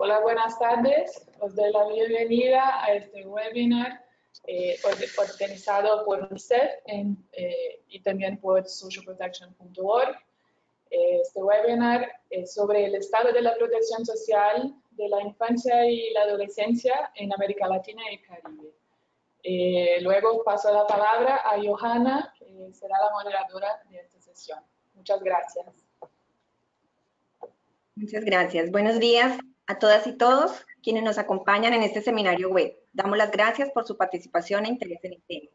Hola, buenas tardes. Os doy la bienvenida a este webinar organizado por UNICEF y también por socialprotection.org. Este webinar es sobre el estado de la protección social de la infancia y la adolescencia en América Latina y el Caribe. Luego paso la palabra a Johanna, que será la moderadora de esta sesión. Muchas gracias. Muchas gracias. Buenos días a todas y todos quienes nos acompañan en este seminario web. Damos las gracias por su participación e interés en el tema.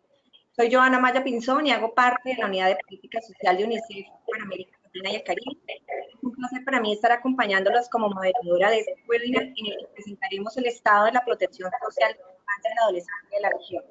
Soy Johanna Maya Pinzón y hago parte de la Unidad de Política Social de UNICEF para América Latina y el Caribe. Es un placer para mí estar acompañándolos como moderadora de este webinar en el que presentaremos el estado de la protección social de la infancia y la adolescencia de la región.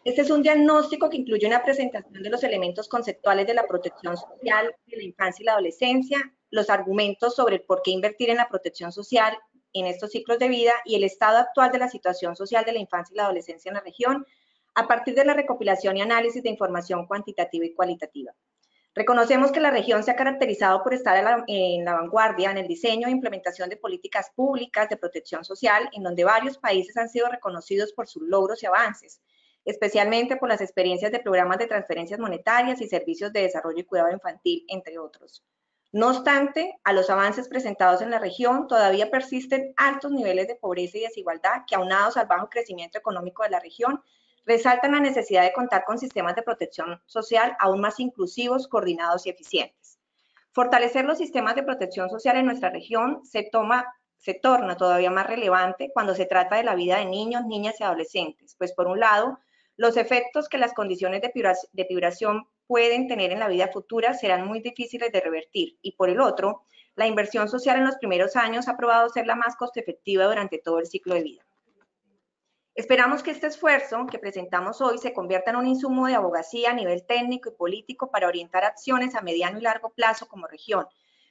Este es un diagnóstico que incluye una presentación de los elementos conceptuales de la protección social de la infancia y la adolescencia, los argumentos sobre el por qué invertir en la protección social en estos ciclos de vida y el estado actual de la situación social de la infancia y la adolescencia en la región, a partir de la recopilación y análisis de información cuantitativa y cualitativa. Reconocemos que la región se ha caracterizado por estar en la vanguardia en el diseño e implementación de políticas públicas de protección social, en donde varios países han sido reconocidos por sus logros y avances, especialmente por las experiencias de programas de transferencias monetarias y servicios de desarrollo y cuidado infantil, entre otros. No obstante, a los avances presentados en la región todavía persisten altos niveles de pobreza y desigualdad que, aunados al bajo crecimiento económico de la región, resaltan la necesidad de contar con sistemas de protección social aún más inclusivos, coordinados y eficientes. Fortalecer los sistemas de protección social en nuestra región se torna todavía más relevante cuando se trata de la vida de niños, niñas y adolescentes, pues por un lado, los efectos que las condiciones de privación pueden tener en la vida futura serán muy difíciles de revertir, y por el otro, la inversión social en los primeros años ha probado ser la más costo efectiva durante todo el ciclo de vida. Esperamos que este esfuerzo que presentamos hoy se convierta en un insumo de abogacía a nivel técnico y político para orientar acciones a mediano y largo plazo como región,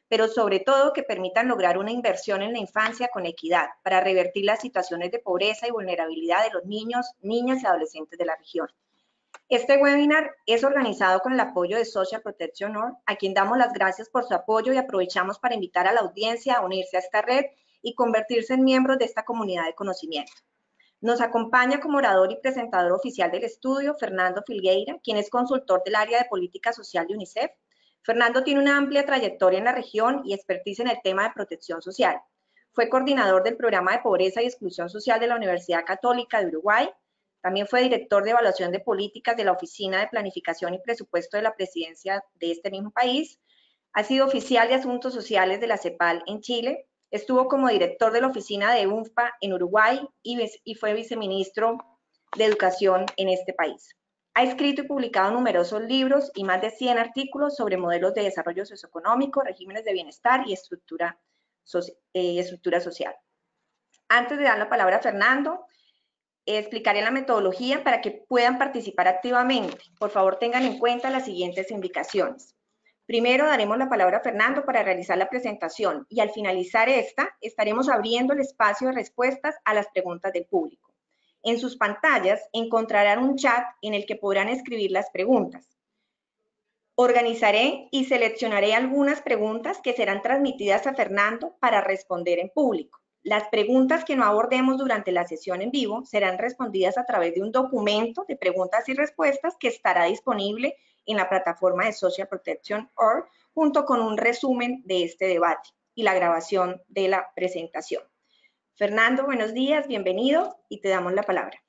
pero sobre todo que permitan lograr una inversión en la infancia con equidad para revertir las situaciones de pobreza y vulnerabilidad de los niños, niñas y adolescentes de la región. Este webinar es organizado con el apoyo de Social Protection.org, a quien damos las gracias por su apoyo y aprovechamos para invitar a la audiencia a unirse a esta red y convertirse en miembros de esta comunidad de conocimiento. Nos acompaña como orador y presentador oficial del estudio Fernando Filgueira, quien es consultor del área de política social de UNICEF. Fernando tiene una amplia trayectoria en la región y expertise en el tema de protección social. Fue coordinador del programa de pobreza y exclusión social de la Universidad Católica de Uruguay. También fue director de evaluación de políticas de la Oficina de Planificación y Presupuesto de la Presidencia de este mismo país. Ha sido oficial de Asuntos Sociales de la CEPAL en Chile. Estuvo como director de la oficina de UNFPA en Uruguay y fue viceministro de Educación en este país. Ha escrito y publicado numerosos libros y más de 100 artículos sobre modelos de desarrollo socioeconómico, regímenes de bienestar y estructura social. Antes de dar la palabra a Fernando, explicaré la metodología para que puedan participar activamente. Por favor, tengan en cuenta las siguientes indicaciones. Primero daremos la palabra a Fernando para realizar la presentación y al finalizar esta, estaremos abriendo el espacio de respuestas a las preguntas del público. En sus pantallas encontrarán un chat en el que podrán escribir las preguntas. Organizaré y seleccionaré algunas preguntas que serán transmitidas a Fernando para responder en público. Las preguntas que no abordemos durante la sesión en vivo serán respondidas a través de un documento de preguntas y respuestas que estará disponible en la plataforma de Social Protection.org junto con un resumen de este debate y la grabación de la presentación. Fernando, buenos días, bienvenido y te damos la palabra.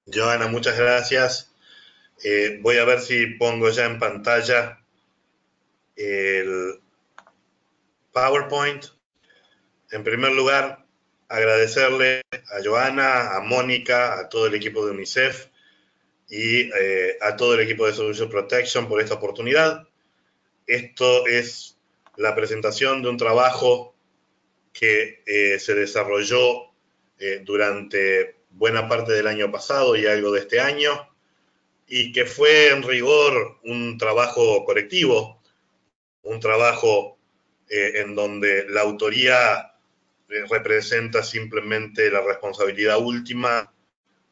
Johanna, muchas gracias. Voy a ver si pongo ya en pantalla el PowerPoint. En primer lugar, agradecerle a Johanna, a Mónica, a todo el equipo de UNICEF y a todo el equipo de Social Protection por esta oportunidad. Esto es la presentación de un trabajo que se desarrolló durante buena parte del año pasado y algo de este año, y que fue en rigor un trabajo colectivo, un trabajo en donde la autoría representa simplemente la responsabilidad última,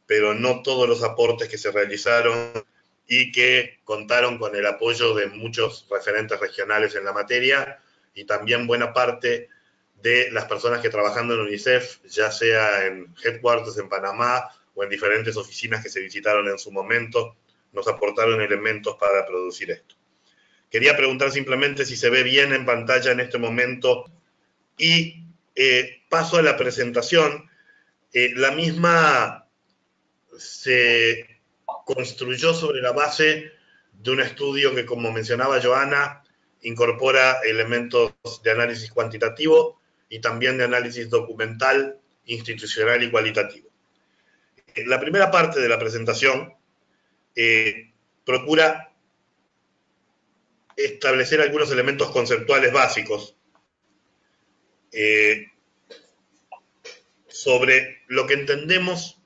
pero no todos los aportes que se realizaron y que contaron con el apoyo de muchos referentes regionales en la materia y también buena parte de las personas que trabajando en UNICEF, ya sea en headquarters en Panamá o en diferentes oficinas que se visitaron en su momento, nos aportaron elementos para producir esto. Quería preguntar simplemente si se ve bien en pantalla en este momento y paso a la presentación. La misma se construyó sobre la base de un estudio que, como mencionaba Joana, incorpora elementos de análisis cuantitativo y también de análisis documental, institucional y cualitativo. La primera parte de la presentación procura establecer algunos elementos conceptuales básicos sobre lo que entendemos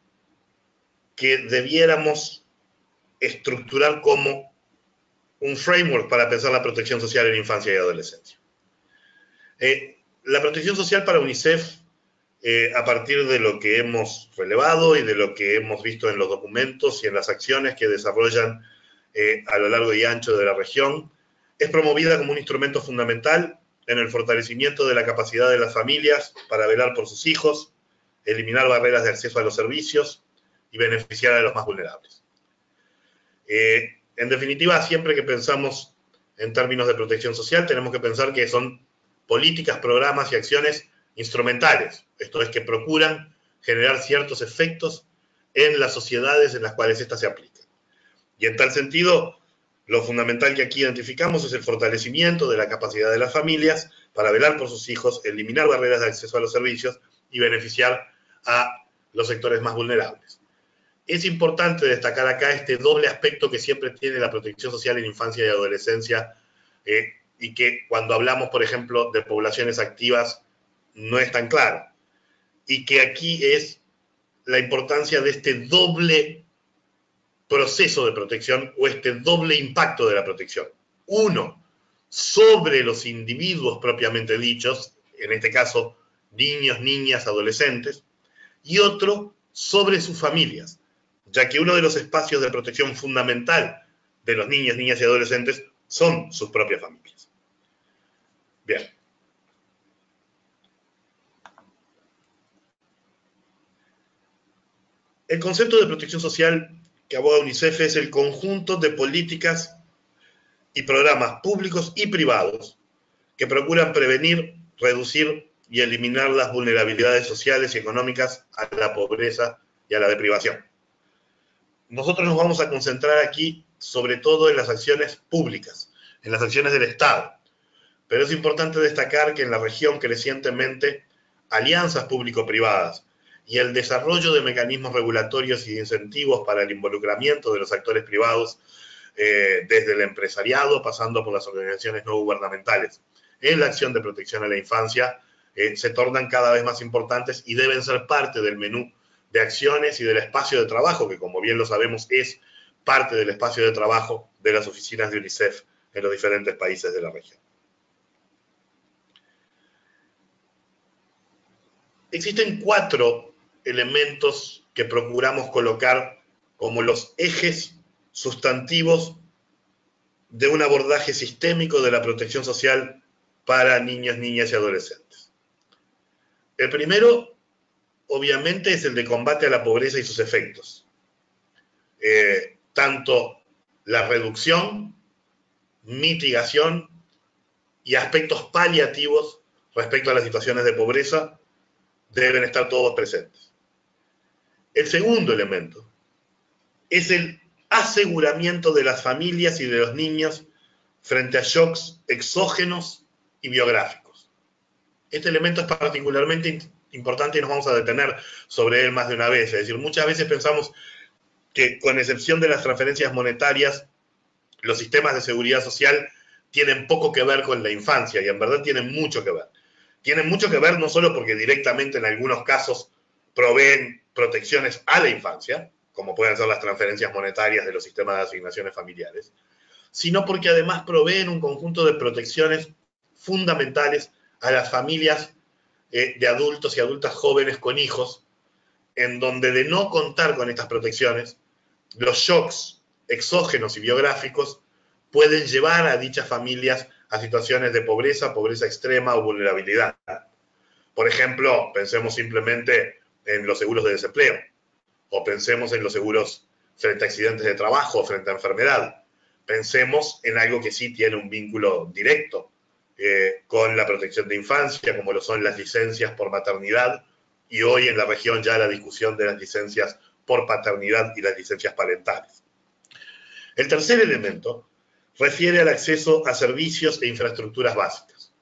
que debiéramos estructurar como un framework para pensar la protección social en infancia y adolescencia. La protección social para UNICEF, a partir de lo que hemos relevado y de lo que hemos visto en los documentos y en las acciones que desarrollan a lo largo y ancho de la región, es promovida como un instrumento fundamental en el fortalecimiento de la capacidad de las familias para velar por sus hijos, eliminar barreras de acceso a los servicios y beneficiar a los más vulnerables. En definitiva, siempre que pensamos en términos de protección social, tenemos que pensar que son políticas, programas y acciones instrumentales, esto es, que procuran generar ciertos efectos en las sociedades en las cuales éstas se aplican. Y en tal sentido, lo fundamental que aquí identificamos es el fortalecimiento de la capacidad de las familias para velar por sus hijos, eliminar barreras de acceso a los servicios y beneficiar a los sectores más vulnerables. Es importante destacar acá este doble aspecto que siempre tiene la protección social en infancia y adolescencia y que cuando hablamos, por ejemplo, de poblaciones activas, no es tan claro. Y que aquí es la importancia de este doble proceso de protección o este doble impacto de la protección. Uno, sobre los individuos propiamente dichos, en este caso, niños, niñas, adolescentes, y otro, sobre sus familias, ya que uno de los espacios de protección fundamental de los niños, niñas y adolescentes son sus propias familias. Bien. El concepto de protección social que aboga UNICEF es el conjunto de políticas y programas públicos y privados que procuran prevenir, reducir y eliminar las vulnerabilidades sociales y económicas a la pobreza y a la deprivación. Nosotros nos vamos a concentrar aquí sobre todo en las acciones públicas, en las acciones del Estado. Pero es importante destacar que en la región crecientemente alianzas público-privadas y el desarrollo de mecanismos regulatorios y de incentivos para el involucramiento de los actores privados, desde el empresariado, pasando por las organizaciones no gubernamentales, en la acción de protección a la infancia, se tornan cada vez más importantes y deben ser parte del menú de acciones y del espacio de trabajo, que como bien lo sabemos es parte del espacio de trabajo de las oficinas de UNICEF en los diferentes países de la región. Existen 4 elementos que procuramos colocar como los ejes sustantivos de un abordaje sistémico de la protección social para niños, niñas y adolescentes. El primero, obviamente, es el de combate a la pobreza y sus efectos. Tanto la reducción, mitigación y aspectos paliativos respecto a las situaciones de pobreza deben estar todos presentes. El segundo elemento es el aseguramiento de las familias y de los niños frente a shocks exógenos y biográficos. Este elemento es particularmente importante y nos vamos a detener sobre él más de una vez. Es decir, muchas veces pensamos que, con excepción de las transferencias monetarias, los sistemas de seguridad social tienen poco que ver con la infancia, y en verdad tienen mucho que ver. Tienen mucho que ver no solo porque directamente en algunos casos proveen protecciones a la infancia, como pueden ser las transferencias monetarias de los sistemas de asignaciones familiares, sino porque además proveen un conjunto de protecciones fundamentales a las familias de adultos y adultas jóvenes con hijos, en donde, de no contar con estas protecciones, los shocks exógenos y biográficos pueden llevar a dichas familias a situaciones de pobreza, pobreza extrema o vulnerabilidad. Por ejemplo, pensemos simplemente en los seguros de desempleo, o pensemos en los seguros frente a accidentes de trabajo, frente a enfermedad. Pensemos en algo que sí tiene un vínculo directo con la protección de infancia, como lo son las licencias por maternidad, y hoy en la región ya la discusión de las licencias por paternidad y las licencias parentales. El tercer elemento refiere al acceso a servicios e infraestructuras básicas.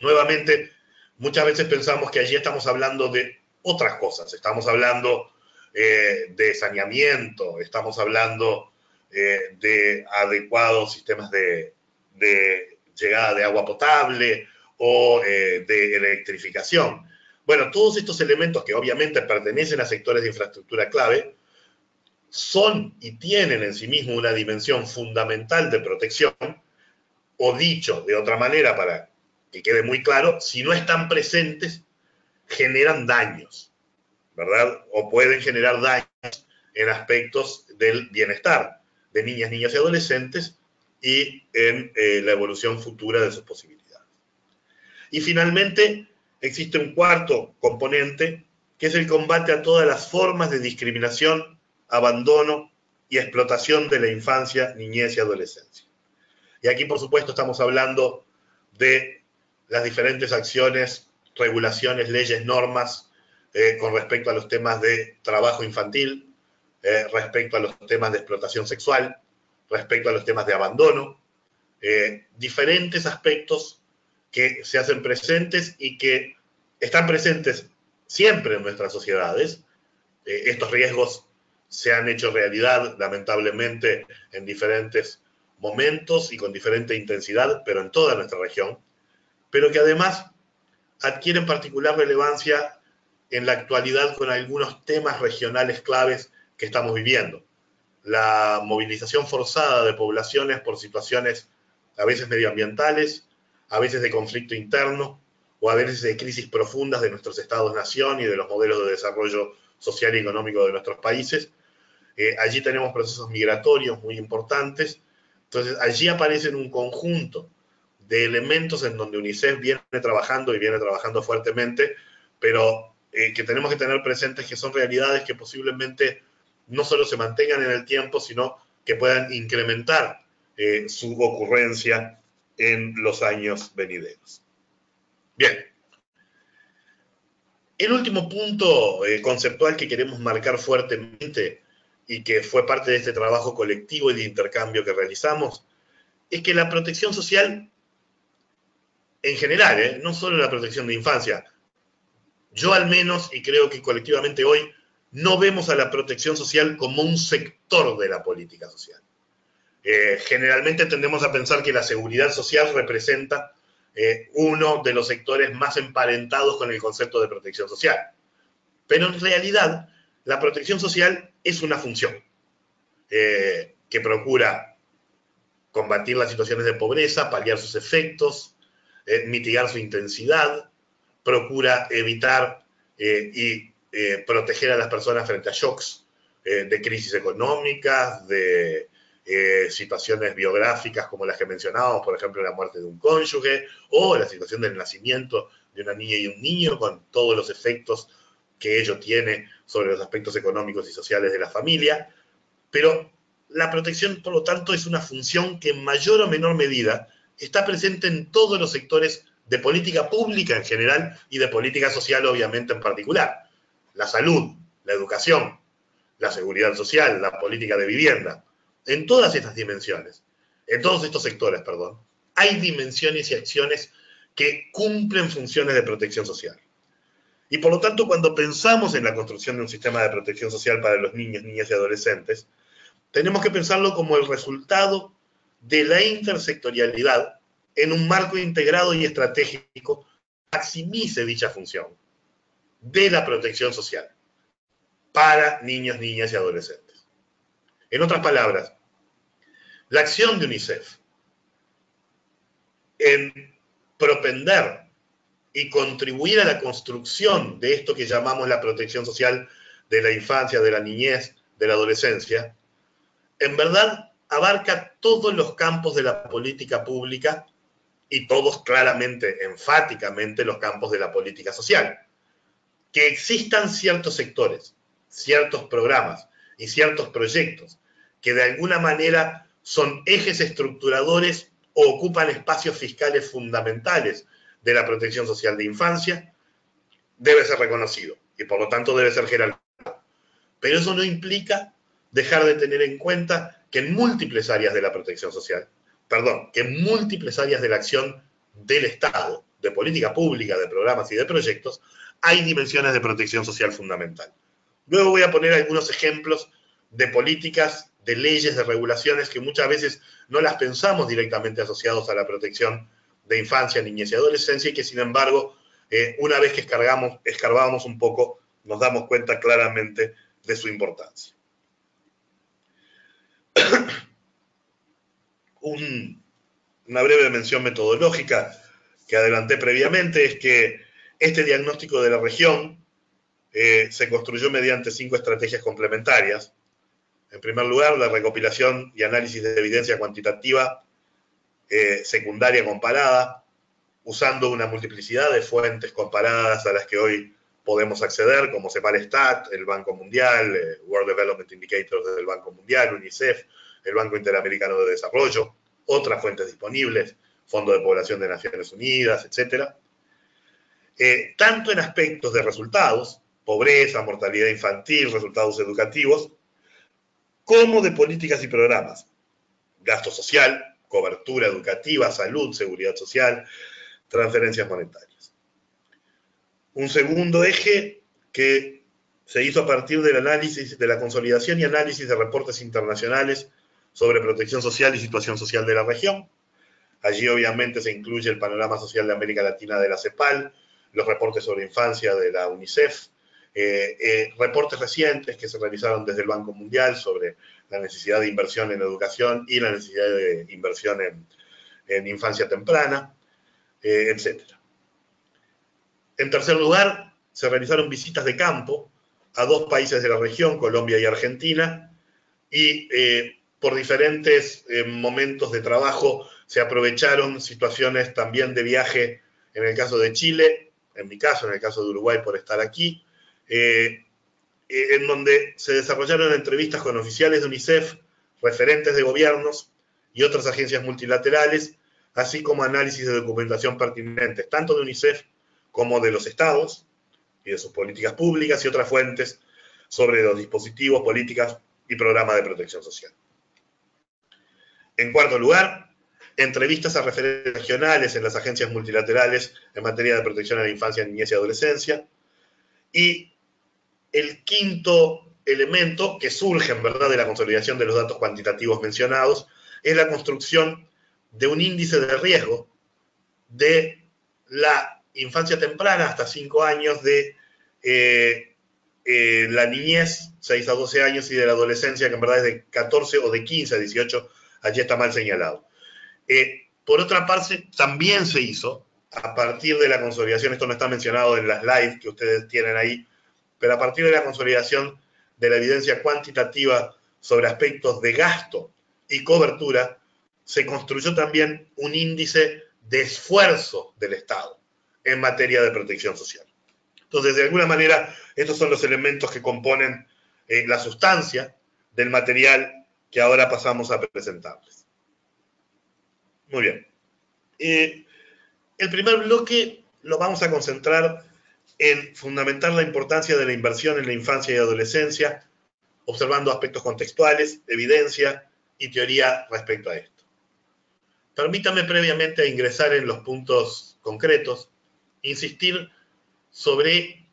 Nuevamente, muchas veces pensamos que allí estamos hablando de otras cosas. Estamos hablando de saneamiento, estamos hablando de adecuados sistemas de llegada de agua potable o de electrificación. Bueno, todos estos elementos que obviamente pertenecen a sectores de infraestructura clave son y tienen en sí mismos una dimensión fundamental de protección, o dicho de otra manera para que quede muy claro, si no están presentes, generan daños, ¿verdad? O pueden generar daños en aspectos del bienestar de niñas, niños y adolescentes y en la evolución futura de sus posibilidades. Y finalmente, existe un cuarto componente, que es el combate a todas las formas de discriminación, abandono y explotación de la infancia, niñez y adolescencia. Y aquí, por supuesto, estamos hablando de las diferentes acciones, regulaciones, leyes, normas con respecto a los temas de trabajo infantil, respecto a los temas de explotación sexual, respecto a los temas de abandono, diferentes aspectos que se hacen presentes y que están presentes siempre en nuestras sociedades. Estos riesgos se han hecho realidad, lamentablemente, en diferentes momentos y con diferente intensidad, pero en toda nuestra región, pero que además adquieren particular relevancia en la actualidad con algunos temas regionales claves que estamos viviendo. La movilización forzada de poblaciones por situaciones a veces medioambientales, a veces de conflicto interno, o a veces de crisis profundas de nuestros estados-nación y de los modelos de desarrollo social y económico de nuestros países. Allí tenemos procesos migratorios muy importantes. Entonces, allí aparecen un conjunto de elementos en donde UNICEF viene trabajando y viene trabajando fuertemente, pero que tenemos que tener presentes que son realidades que posiblemente no solo se mantengan en el tiempo, sino que puedan incrementar su ocurrencia en los años venideros. Bien. El último punto conceptual que queremos marcar fuertemente y que fue parte de este trabajo colectivo y de intercambio que realizamos, es que la protección social, en general, no solo la protección de infancia, yo al menos, y creo que colectivamente hoy, no vemos a la protección social como un sector de la política social. Generalmente tendemos a pensar que la seguridad social representa uno de los sectores más emparentados con el concepto de protección social. Pero en realidad, la protección social es una función que procura combatir las situaciones de pobreza, paliar sus efectos, mitigar su intensidad, procura evitar y proteger a las personas frente a shocks de crisis económicas, de situaciones biográficas como las que mencionábamos, por ejemplo, la muerte de un cónyuge, o la situación del nacimiento de una niña y un niño, con todos los efectos que ello tiene sobre los aspectos económicos y sociales de la familia. Pero la protección, por lo tanto, es una función que en mayor o menor medida está presente en todos los sectores de política pública en general y de política social, obviamente, en particular. La salud, la educación, la seguridad social, la política de vivienda. En todas estas dimensiones, en todos estos sectores, perdón, hay dimensiones y acciones que cumplen funciones de protección social. Y por lo tanto, cuando pensamos en la construcción de un sistema de protección social para los niños, niñas y adolescentes, tenemos que pensarlo como el resultado de la intersectorialidad en un marco integrado y estratégico que maximice dicha función de la protección social para niños, niñas y adolescentes. En otras palabras, la acción de UNICEF en propender y contribuir a la construcción de esto que llamamos la protección social de la infancia, de la niñez, de la adolescencia, en verdad abarca todos los campos de la política pública y todos claramente, enfáticamente, los campos de la política social. Que existan ciertos sectores, ciertos programas y ciertos proyectos que de alguna manera son ejes estructuradores o ocupan espacios fiscales fundamentales de la protección social de infancia, debe ser reconocido y por lo tanto debe ser jerarquizado. Pero eso no implica dejar de tener en cuenta que en múltiples áreas de la protección social, que en múltiples áreas de la acción del Estado, de política pública, de programas y de proyectos, hay dimensiones de protección social fundamental. Luego voy a poner algunos ejemplos de políticas, de leyes, de regulaciones que muchas veces no las pensamos directamente asociados a la protección de infancia, niñez y adolescencia y que sin embargo, una vez que escarbamos un poco, nos damos cuenta claramente de su importancia. Una breve mención metodológica que adelanté previamente es que este diagnóstico de la región se construyó mediante 5 estrategias complementarias. En primer lugar, la recopilación y análisis de evidencia cuantitativa secundaria comparada, usando una multiplicidad de fuentes comparadas a las que hoy podemos acceder, como Cepalstat, el Banco Mundial, World Development Indicators del Banco Mundial, UNICEF, el Banco Interamericano de Desarrollo, otras fuentes disponibles, Fondo de Población de Naciones Unidas, etc. Tanto en aspectos de resultados, pobreza, mortalidad infantil, resultados educativos, como de políticas y programas, gasto social, cobertura educativa, salud, seguridad social, transferencias monetarias. Un segundo eje que se hizo a partir del análisis, de la consolidación y análisis de reportes internacionales sobre protección social y situación social de la región. Allí obviamente se incluye el panorama social de América Latina de la CEPAL, los reportes sobre infancia de la UNICEF, reportes recientes que se realizaron desde el Banco Mundial sobre la necesidad de inversión en educación y la necesidad de inversión en infancia temprana, etc. En tercer lugar, se realizaron visitas de campo a 2 países de la región, Colombia y Argentina, y por diferentes momentos de trabajo se aprovecharon situaciones también de viaje, en el caso de Chile, en mi caso, en el caso de Uruguay por estar aquí, en donde se desarrollaron entrevistas con oficiales de UNICEF, referentes de gobiernos y otras agencias multilaterales, así como análisis de documentación pertinentes, tanto de UNICEF como de los estados y de sus políticas públicas y otras fuentes sobre los dispositivos, políticas y programas de protección social. En cuarto lugar, entrevistas a referentes regionales en las agencias multilaterales en materia de protección a la infancia, niñez y adolescencia. Y el quinto elemento que surge, en verdad, de la consolidación de los datos cuantitativos mencionados es la construcción de un índice de riesgo de la infancia temprana hasta 5 años, de la niñez 6 a 12 años y de la adolescencia, que en verdad es de 14 o de 15 a 18, allí está mal señalado. Por otra parte, también se hizo, a partir de la consolidación, esto no está mencionado en las slides que ustedes tienen ahí, pero a partir de la consolidación de la evidencia cuantitativa sobre aspectos de gasto y cobertura, se construyó también un índice de esfuerzo del Estado en materia de protección social. Entonces, de alguna manera, estos son los elementos que componen la sustancia del material que ahora pasamos a presentarles. Muy bien. El primer bloque lo vamos a concentrar en fundamentar la importancia de la inversión en la infancia y adolescencia, observando aspectos contextuales, evidencia y teoría respecto a esto. Permítame previamente a ingresar en los puntos concretos, insistir sobre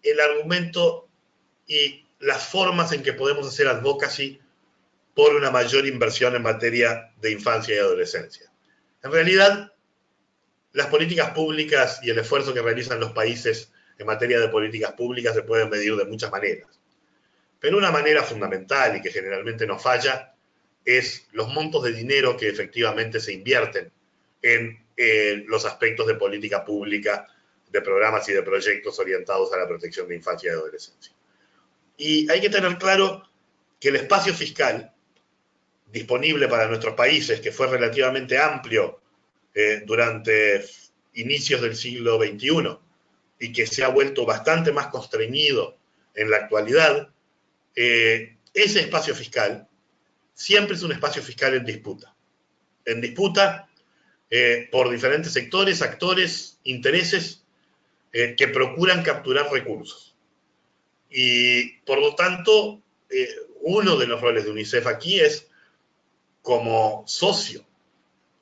el argumento y las formas en que podemos hacer advocacy por una mayor inversión en materia de infancia y adolescencia. En realidad, las políticas públicas y el esfuerzo que realizan los países en materia de políticas públicas se pueden medir de muchas maneras. Pero una manera fundamental y que generalmente no falla es los montos de dinero que efectivamente se invierten en los aspectos de política pública, de programas y de proyectos orientados a la protección de infancia y adolescencia. Y hay que tener claro que el espacio fiscal disponible para nuestros países, que fue relativamente amplio durante inicios del siglo XXI y que se ha vuelto bastante más constreñido en la actualidad, ese espacio fiscal siempre es un espacio fiscal en disputa. En disputa por diferentes sectores, actores, intereses que procuran capturar recursos. Y por lo tanto, uno de los roles de UNICEF aquí es, como socio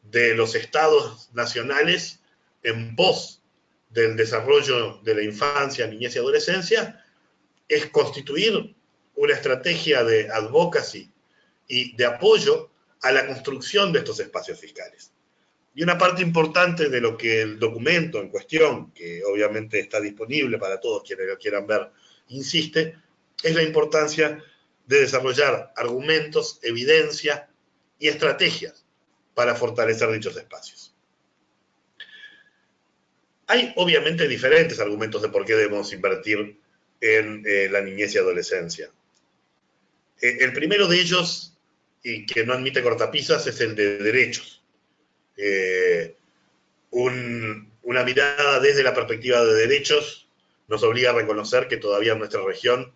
de los estados nacionales en pos del desarrollo de la infancia, niñez y adolescencia, es constituir una estrategia de advocacy y de apoyo a la construcción de estos espacios fiscales. Y una parte importante de lo que el documento en cuestión, que obviamente está disponible para todos quienes lo quieran ver, insiste, es la importancia de desarrollar argumentos, evidencia y estrategias para fortalecer dichos espacios. Hay obviamente diferentes argumentos de por qué debemos invertir en la niñez y adolescencia. El primero de ellos, y que no admite cortapisas, es el de derechos. Una mirada desde la perspectiva de derechos nos obliga a reconocer que todavía en nuestra región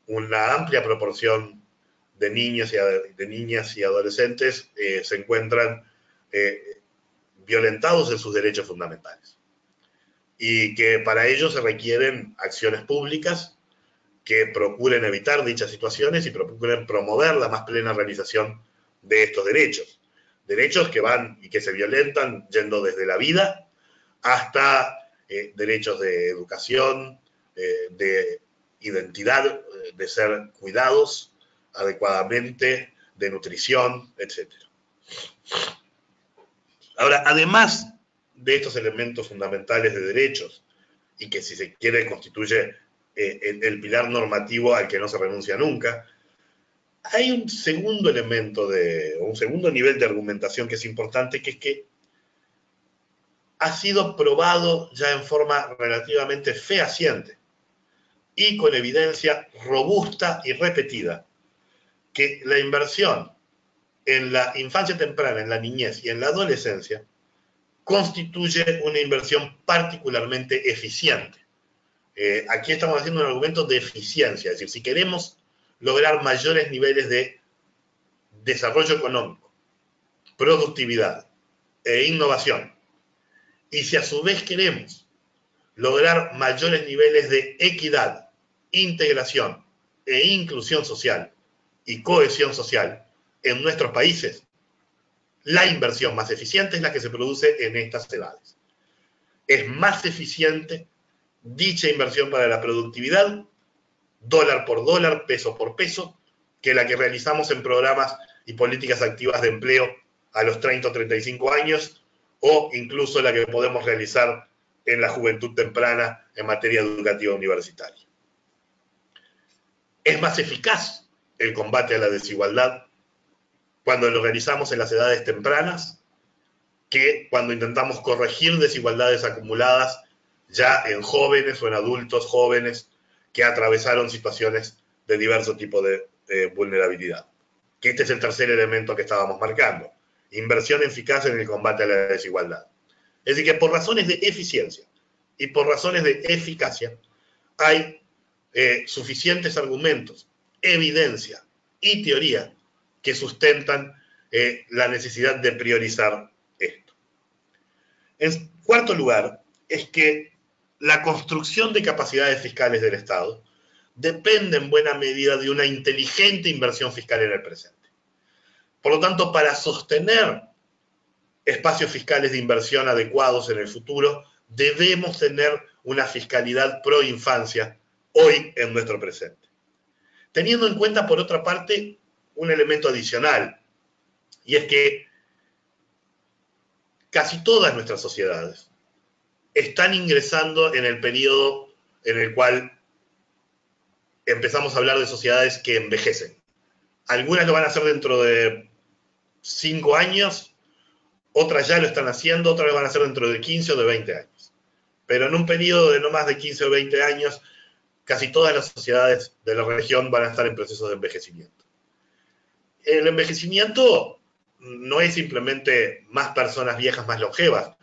una amplia proporción de niñas y adolescentes se encuentran violentados en sus derechos fundamentales. Y que para ello se requieren acciones públicas que procuren evitar dichas situaciones y procuren promover la más plena realización de estos derechos. Derechos que van y que se violentan yendo desde la vida hasta derechos de educación, de identidad, de ser cuidados adecuadamente, de nutrición, etc. Ahora, además de estos elementos fundamentales de derechos, y que si se quiere constituye el pilar normativo al que no se renuncia nunca, hay un segundo elemento, un segundo nivel de argumentación que es importante, que es que ha sido probado ya en forma relativamente fehaciente y con evidencia robusta y repetida, que la inversión en la infancia temprana, en la niñez y en la adolescencia constituye una inversión particularmente eficiente. Aquí estamos haciendo un argumento de eficiencia, es decir, si queremos lograr mayores niveles de desarrollo económico, productividad e innovación, y si a su vez queremos lograr mayores niveles de equidad, integración e inclusión social y cohesión social en nuestros países, la inversión más eficiente es la que se produce en estas edades. Es más eficiente dicha inversión para la productividad, dólar por dólar, peso por peso, que la que realizamos en programas y políticas activas de empleo a los 30 o 35 años, o incluso la que podemos realizar en la juventud temprana en materia educativa universitaria. Es más eficaz el combate a la desigualdad cuando lo realizamos en las edades tempranas que cuando intentamos corregir desigualdades acumuladas ya en jóvenes o en adultos jóvenes que atravesaron situaciones de diverso tipo de vulnerabilidad. Que este es el tercer elemento que estábamos marcando. Inversión eficaz en el combate a la desigualdad. Es decir, que por razones de eficiencia y por razones de eficacia hay suficientes argumentos, evidencia y teoría que sustentan la necesidad de priorizar esto. En cuarto lugar, es que la construcción de capacidades fiscales del Estado depende en buena medida de una inteligente inversión fiscal en el presente. Por lo tanto, para sostener espacios fiscales de inversión adecuados en el futuro, debemos tener una fiscalidad pro infancia hoy en nuestro presente. Teniendo en cuenta, por otra parte, un elemento adicional, y es que casi todas nuestras sociedades están ingresando en el periodo en el cual empezamos a hablar de sociedades que envejecen. Algunas lo van a hacer dentro de 5 años, otras ya lo están haciendo, otras lo van a hacer dentro de 15 o de 20 años. Pero en un periodo de no más de 15 o 20 años, casi todas las sociedades de la región van a estar en proceso de envejecimiento. El envejecimiento no es simplemente más personas viejas más longevas,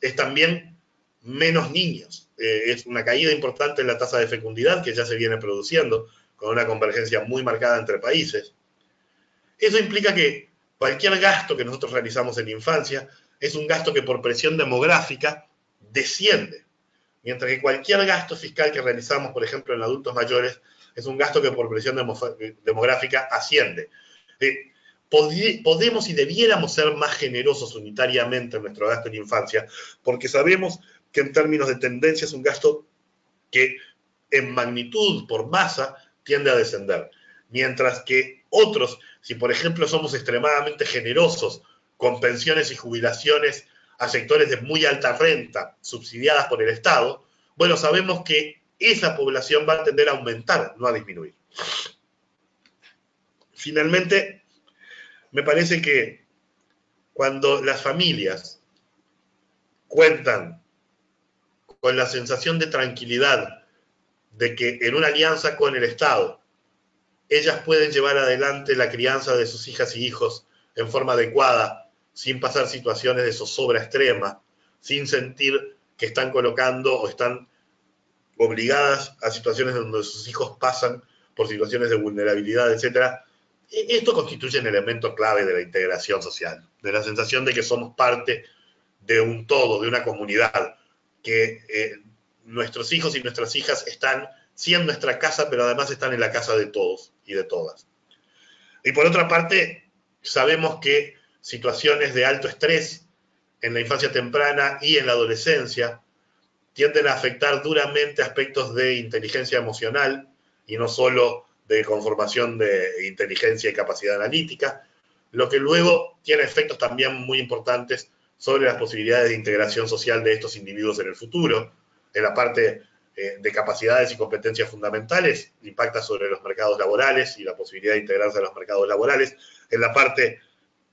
es también menos niños. Es una caída importante en la tasa de fecundidad que ya se viene produciendo, con una convergencia muy marcada entre países. Eso implica que cualquier gasto que nosotros realizamos en la infancia es un gasto que por presión demográfica desciende, mientras que cualquier gasto fiscal que realizamos, por ejemplo, en adultos mayores, es un gasto que por presión demográfica asciende. Podemos y debiéramos ser más generosos unitariamente en nuestro gasto en infancia, porque sabemos que en términos de tendencia es un gasto que en magnitud, por masa, tiende a descender. Mientras que otros, si por ejemplo somos extremadamente generosos con pensiones y jubilaciones a sectores de muy alta renta, subsidiadas por el Estado, bueno, sabemos que esa población va a tender a aumentar, no a disminuir. Finalmente, me parece que cuando las familias cuentan con la sensación de tranquilidad de que en una alianza con el Estado ellas pueden llevar adelante la crianza de sus hijas y hijos en forma adecuada, sin pasar situaciones de zozobra extrema, sin sentir que están colocando o están obligadas a situaciones donde sus hijos pasan por situaciones de vulnerabilidad, etc. Esto constituye un elemento clave de la integración social, de la sensación de que somos parte de un todo, de una comunidad, que nuestros hijos y nuestras hijas están sí en nuestra casa, pero además están en la casa de todos y de todas. Y por otra parte, sabemos que situaciones de alto estrés en la infancia temprana y en la adolescencia tienden a afectar duramente aspectos de inteligencia emocional y no solo de conformación de inteligencia y capacidad analítica, lo que luego tiene efectos también muy importantes sobre las posibilidades de integración social de estos individuos en el futuro. En la parte de capacidades y competencias fundamentales, impacta sobre los mercados laborales y la posibilidad de integrarse a los mercados laborales. En la parte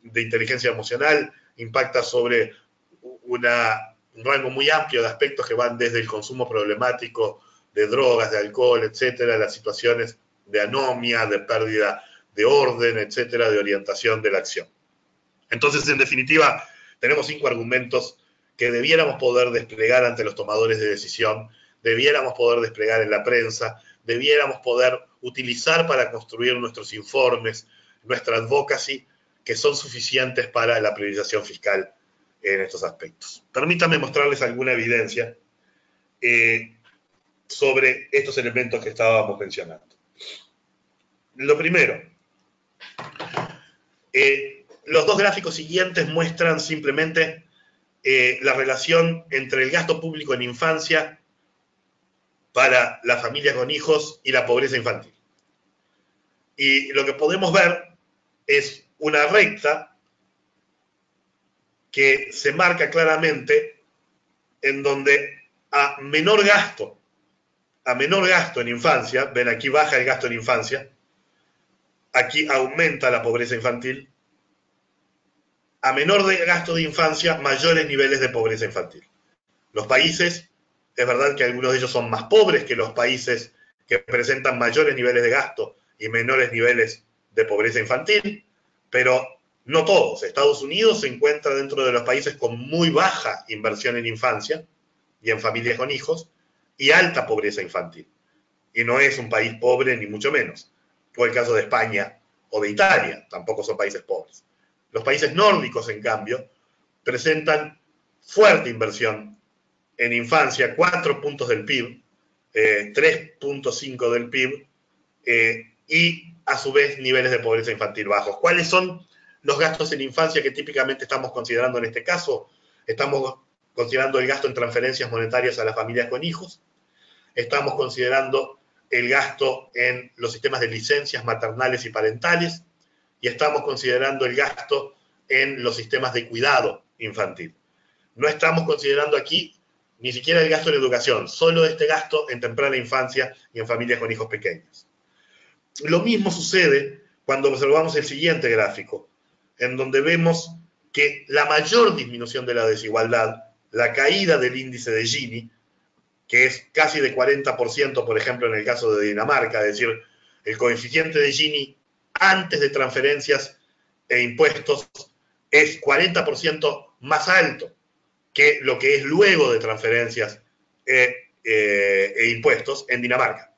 de inteligencia emocional, impacta sobre un rango muy amplio de aspectos que van desde el consumo problemático de drogas, de alcohol, etcétera, las situaciones de anomia, de pérdida de orden, etcétera, de orientación de la acción. Entonces, en definitiva, tenemos 5 argumentos que debiéramos poder desplegar ante los tomadores de decisión, debiéramos poder desplegar en la prensa, debiéramos poder utilizar para construir nuestros informes, nuestra advocacy, que son suficientes para la priorización fiscal en estos aspectos. Permítanme mostrarles alguna evidencia sobre estos elementos que estábamos mencionando. Lo primero, los 2 gráficos siguientes muestran simplemente la relación entre el gasto público en infancia para las familias con hijos y la pobreza infantil. Y lo que podemos ver es una recta que se marca claramente en donde a menor gasto en infancia, ven aquí baja el gasto en infancia, aquí aumenta la pobreza infantil, a menor gasto de infancia, mayores niveles de pobreza infantil. Los países, es verdad que algunos de ellos son más pobres que los países que presentan mayores niveles de gasto y menores niveles de pobreza infantil, pero no todos. Estados Unidos se encuentra dentro de los países con muy baja inversión en infancia y en familias con hijos y alta pobreza infantil. Y no es un país pobre ni mucho menos. O el caso de España o de Italia, tampoco son países pobres. Los países nórdicos, en cambio, presentan fuerte inversión en infancia, 4 puntos del PIB, 3.5 del PIB, y a su vez niveles de pobreza infantil bajos. ¿Cuáles son los gastos en infancia que típicamente estamos considerando en este caso? Estamos considerando el gasto en transferencias monetarias a las familias con hijos, estamos considerando el gasto en los sistemas de licencias maternales y parentales, y estamos considerando el gasto en los sistemas de cuidado infantil. No estamos considerando aquí ni siquiera el gasto en educación, solo este gasto en temprana infancia y en familias con hijos pequeños. Lo mismo sucede cuando observamos el siguiente gráfico, en donde vemos que la mayor disminución de la desigualdad, la caída del índice de Gini, que es casi de 40%, por ejemplo, en el caso de Dinamarca, es decir, el coeficiente de Gini antes de transferencias e impuestos es 40% más alto que lo que es luego de transferencias e impuestos en Dinamarca.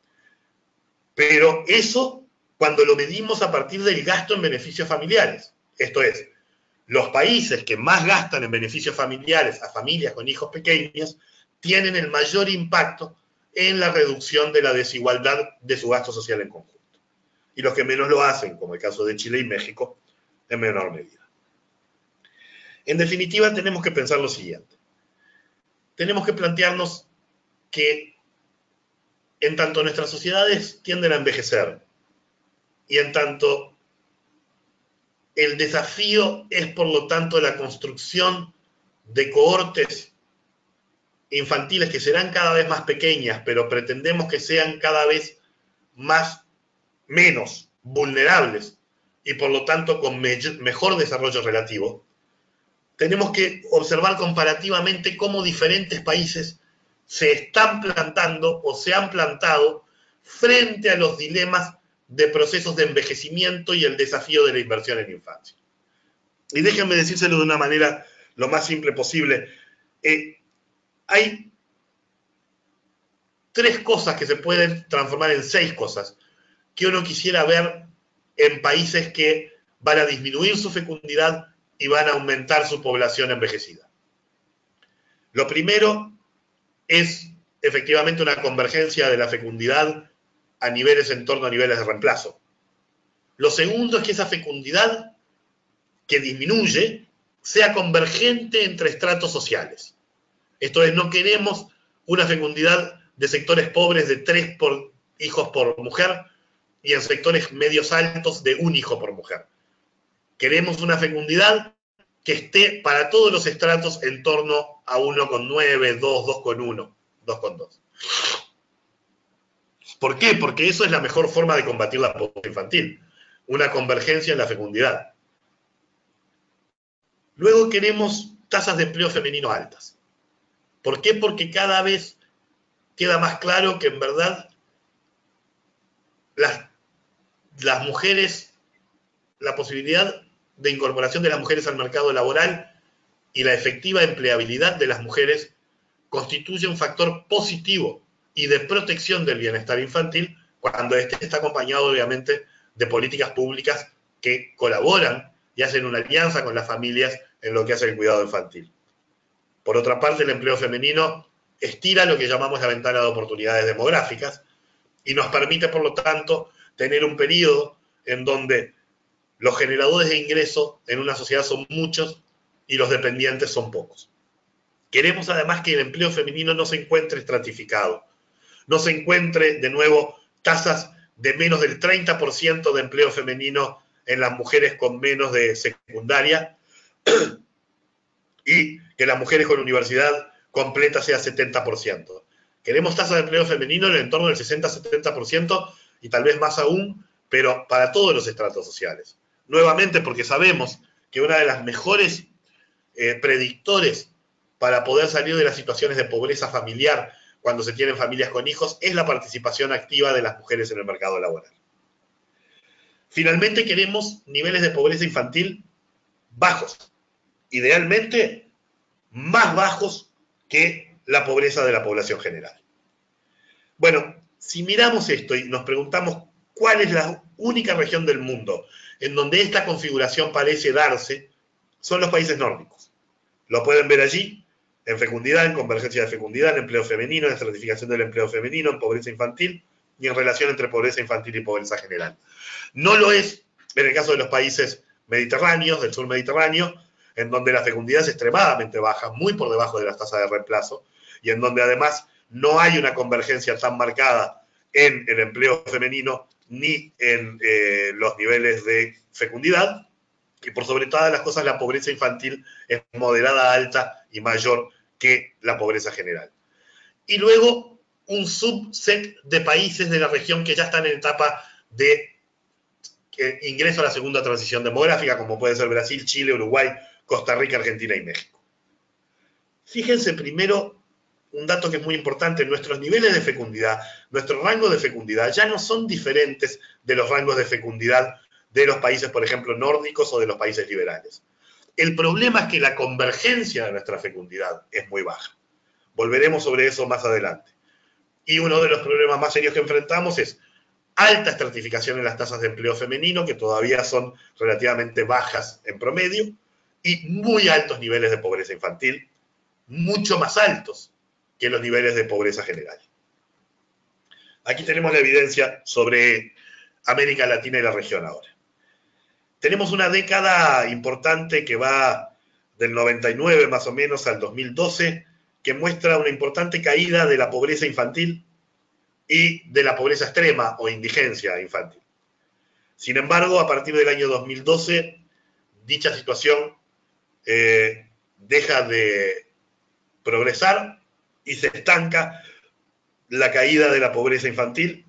Pero eso cuando lo medimos a partir del gasto en beneficios familiares. Esto es, los países que más gastan en beneficios familiares a familias con hijos pequeños tienen el mayor impacto en la reducción de la desigualdad de su gasto social en conjunto. Y los que menos lo hacen, como el caso de Chile y México, en menor medida. En definitiva, tenemos que pensar lo siguiente. Tenemos que plantearnos que en tanto nuestras sociedades tienden a envejecer y en tanto el desafío es, por lo tanto, la construcción de cohortes infantiles que serán cada vez más pequeñas, pero pretendemos que sean cada vez menos vulnerables y, por lo tanto, con mejor desarrollo relativo, tenemos que observar comparativamente cómo diferentes países se están plantando o se han plantado frente a los dilemas de procesos de envejecimiento y el desafío de la inversión en infancia. Y déjenme decírselo de una manera lo más simple posible. Hay 3 cosas que se pueden transformar en 6 cosas que uno quisiera ver en países que van a disminuir su fecundidad y van a aumentar su población envejecida. Lo primero es efectivamente una convergencia de la fecundidad a niveles en torno a niveles de reemplazo. Lo segundo es que esa fecundidad que disminuye sea convergente entre estratos sociales. Esto es, no queremos una fecundidad de sectores pobres de 3 hijos por mujer y en sectores medios altos de 1 hijo por mujer. Queremos una fecundidad que esté para todos los estratos en torno a 1,9, 2, 2,1, 2,2. ¿Por qué? Porque eso es la mejor forma de combatir la pobreza infantil, una convergencia en la fecundidad. Luego queremos tasas de empleo femenino altas. ¿Por qué? Porque cada vez queda más claro que en verdad las mujeres, la posibilidad de incorporación de las mujeres al mercado laboral y la efectiva empleabilidad de las mujeres constituye un factor positivo y de protección del bienestar infantil cuando este está acompañado obviamente de políticas públicas que colaboran y hacen una alianza con las familias en lo que hace el cuidado infantil. Por otra parte, el empleo femenino estira lo que llamamos la ventana de oportunidades demográficas y nos permite, por lo tanto, tener un periodo en donde los generadores de ingreso en una sociedad son muchos y los dependientes son pocos. Queremos además que el empleo femenino no se encuentre estratificado, no se encuentre de nuevo tasas de menos del 30% de empleo femenino en las mujeres con menos de secundaria y que las mujeres con universidad completa sea 70%. Queremos tasas de empleo femenino en el entorno del 60-70% y tal vez más aún, pero para todos los estratos sociales. Nuevamente porque sabemos que una de las mejores predictores para poder salir de las situaciones de pobreza familiar cuando se tienen familias con hijos es la participación activa de las mujeres en el mercado laboral. Finalmente queremos niveles de pobreza infantil bajos, idealmente más bajos que la pobreza de la población general. Bueno, si miramos esto y nos preguntamos cuál es la única región del mundo en donde esta configuración parece darse, son los países nórdicos. Lo pueden ver allí, en fecundidad, en convergencia de fecundidad, en empleo femenino, en estratificación del empleo femenino, en pobreza infantil y en relación entre pobreza infantil y pobreza general. No lo es en el caso de los países mediterráneos, del sur mediterráneo, en donde la fecundidad es extremadamente baja, muy por debajo de las tasas de reemplazo, y en donde además no hay una convergencia tan marcada en el empleo femenino ni en los niveles de fecundidad, y por sobre todas las cosas la pobreza infantil es moderada, alta y mayor que la pobreza general. Y luego un subset de países de la región que ya están en etapa de ingreso a la segunda transición demográfica, como puede ser Brasil, Chile, Uruguay, Costa Rica, Argentina y México. Fíjense primero un dato que es muy importante: nuestros niveles de fecundidad, nuestro rango de fecundidad ya no son diferentes de los rangos de fecundidad de los países, por ejemplo, nórdicos o de los países liberales. El problema es que la convergencia de nuestra fecundidad es muy baja. Volveremos sobre eso más adelante. Y uno de los problemas más serios que enfrentamos es alta estratificación en las tasas de empleo femenino, que todavía son relativamente bajas en promedio, y muy altos niveles de pobreza infantil, mucho más altos que los niveles de pobreza general. Aquí tenemos la evidencia sobre América Latina y la región ahora. Tenemos una década importante que va del 99 más o menos al 2012, que muestra una importante caída de la pobreza infantil y de la pobreza extrema o indigencia infantil. Sin embargo, a partir del año 2012, dicha situación deja de progresar y se estanca la caída de la pobreza infantil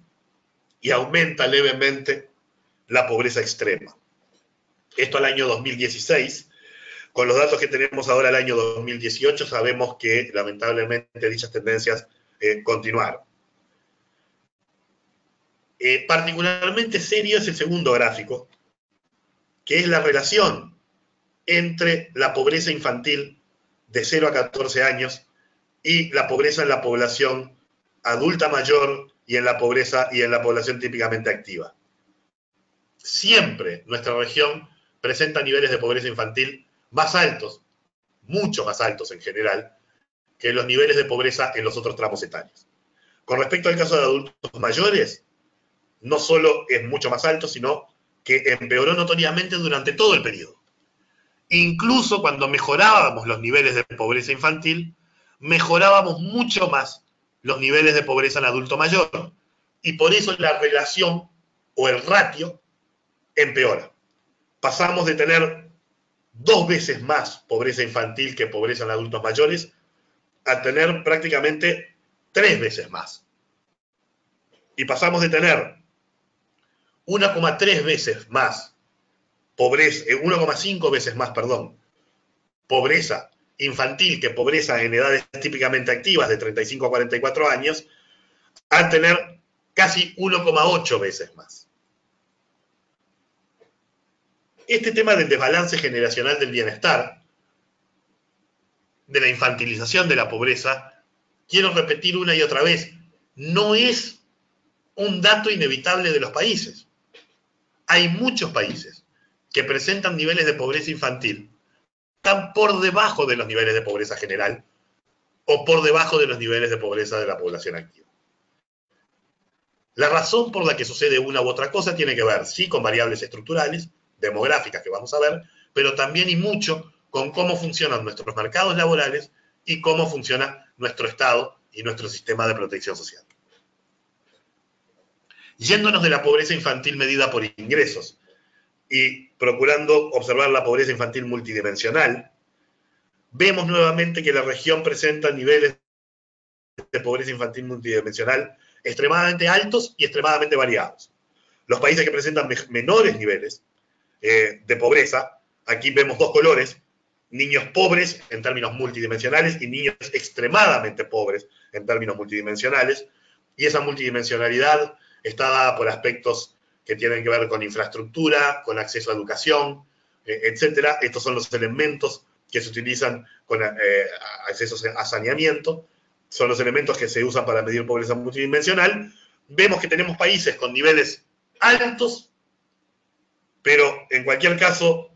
y aumenta levemente la pobreza extrema. Esto al año 2016. Con los datos que tenemos ahora al año 2018, sabemos que lamentablemente dichas tendencias continuaron. Particularmente serio es el segundo gráfico, que es la relación entre la pobreza infantil de 0 a 14 años y la pobreza en la población adulta mayor y en la población típicamente activa. Siempre nuestra región presenta niveles de pobreza infantil más altos, mucho más altos en general, que los niveles de pobreza en los otros tramos etarios. Con respecto al caso de adultos mayores, no solo es mucho más alto, sino que empeoró notoriamente durante todo el periodo. Incluso cuando mejorábamos los niveles de pobreza infantil, mejorábamos mucho más los niveles de pobreza en adulto mayor. Y por eso la relación o el ratio empeora. Pasamos de tener 2 veces más pobreza infantil que pobreza en adultos mayores a tener prácticamente 3 veces más. Y pasamos de tener 1,3 veces más pobreza, 1,5 veces más, pobreza infantil que pobreza en edades típicamente activas de 35 a 44 años, a tener casi 1,8 veces más. Este tema del desbalance generacional del bienestar, de la infantilización de la pobreza, quiero repetir una y otra vez, no es un dato inevitable de los países. Hay muchos países que presentan niveles de pobreza infantil están por debajo de los niveles de pobreza general o por debajo de los niveles de pobreza de la población activa. La razón por la que sucede una u otra cosa tiene que ver, sí, con variables estructurales, demográficas que vamos a ver, pero también y mucho con cómo funcionan nuestros mercados laborales y cómo funciona nuestro Estado y nuestro sistema de protección social. Yéndonos de la pobreza infantil medida por ingresos y procurando observar la pobreza infantil multidimensional, vemos nuevamente que la región presenta niveles de pobreza infantil multidimensional extremadamente altos y extremadamente variados. Los países que presentan menores niveles de pobreza, aquí vemos 2 colores, niños pobres en términos multidimensionales y niños extremadamente pobres en términos multidimensionales, y esa multidimensionalidad está dada por aspectos que tienen que ver con infraestructura, con acceso a educación, etcétera. Estos son los elementos que se utilizan con acceso a saneamiento, son los elementos que se usan para medir pobreza multidimensional. Vemos que tenemos países con niveles altos, pero en cualquier caso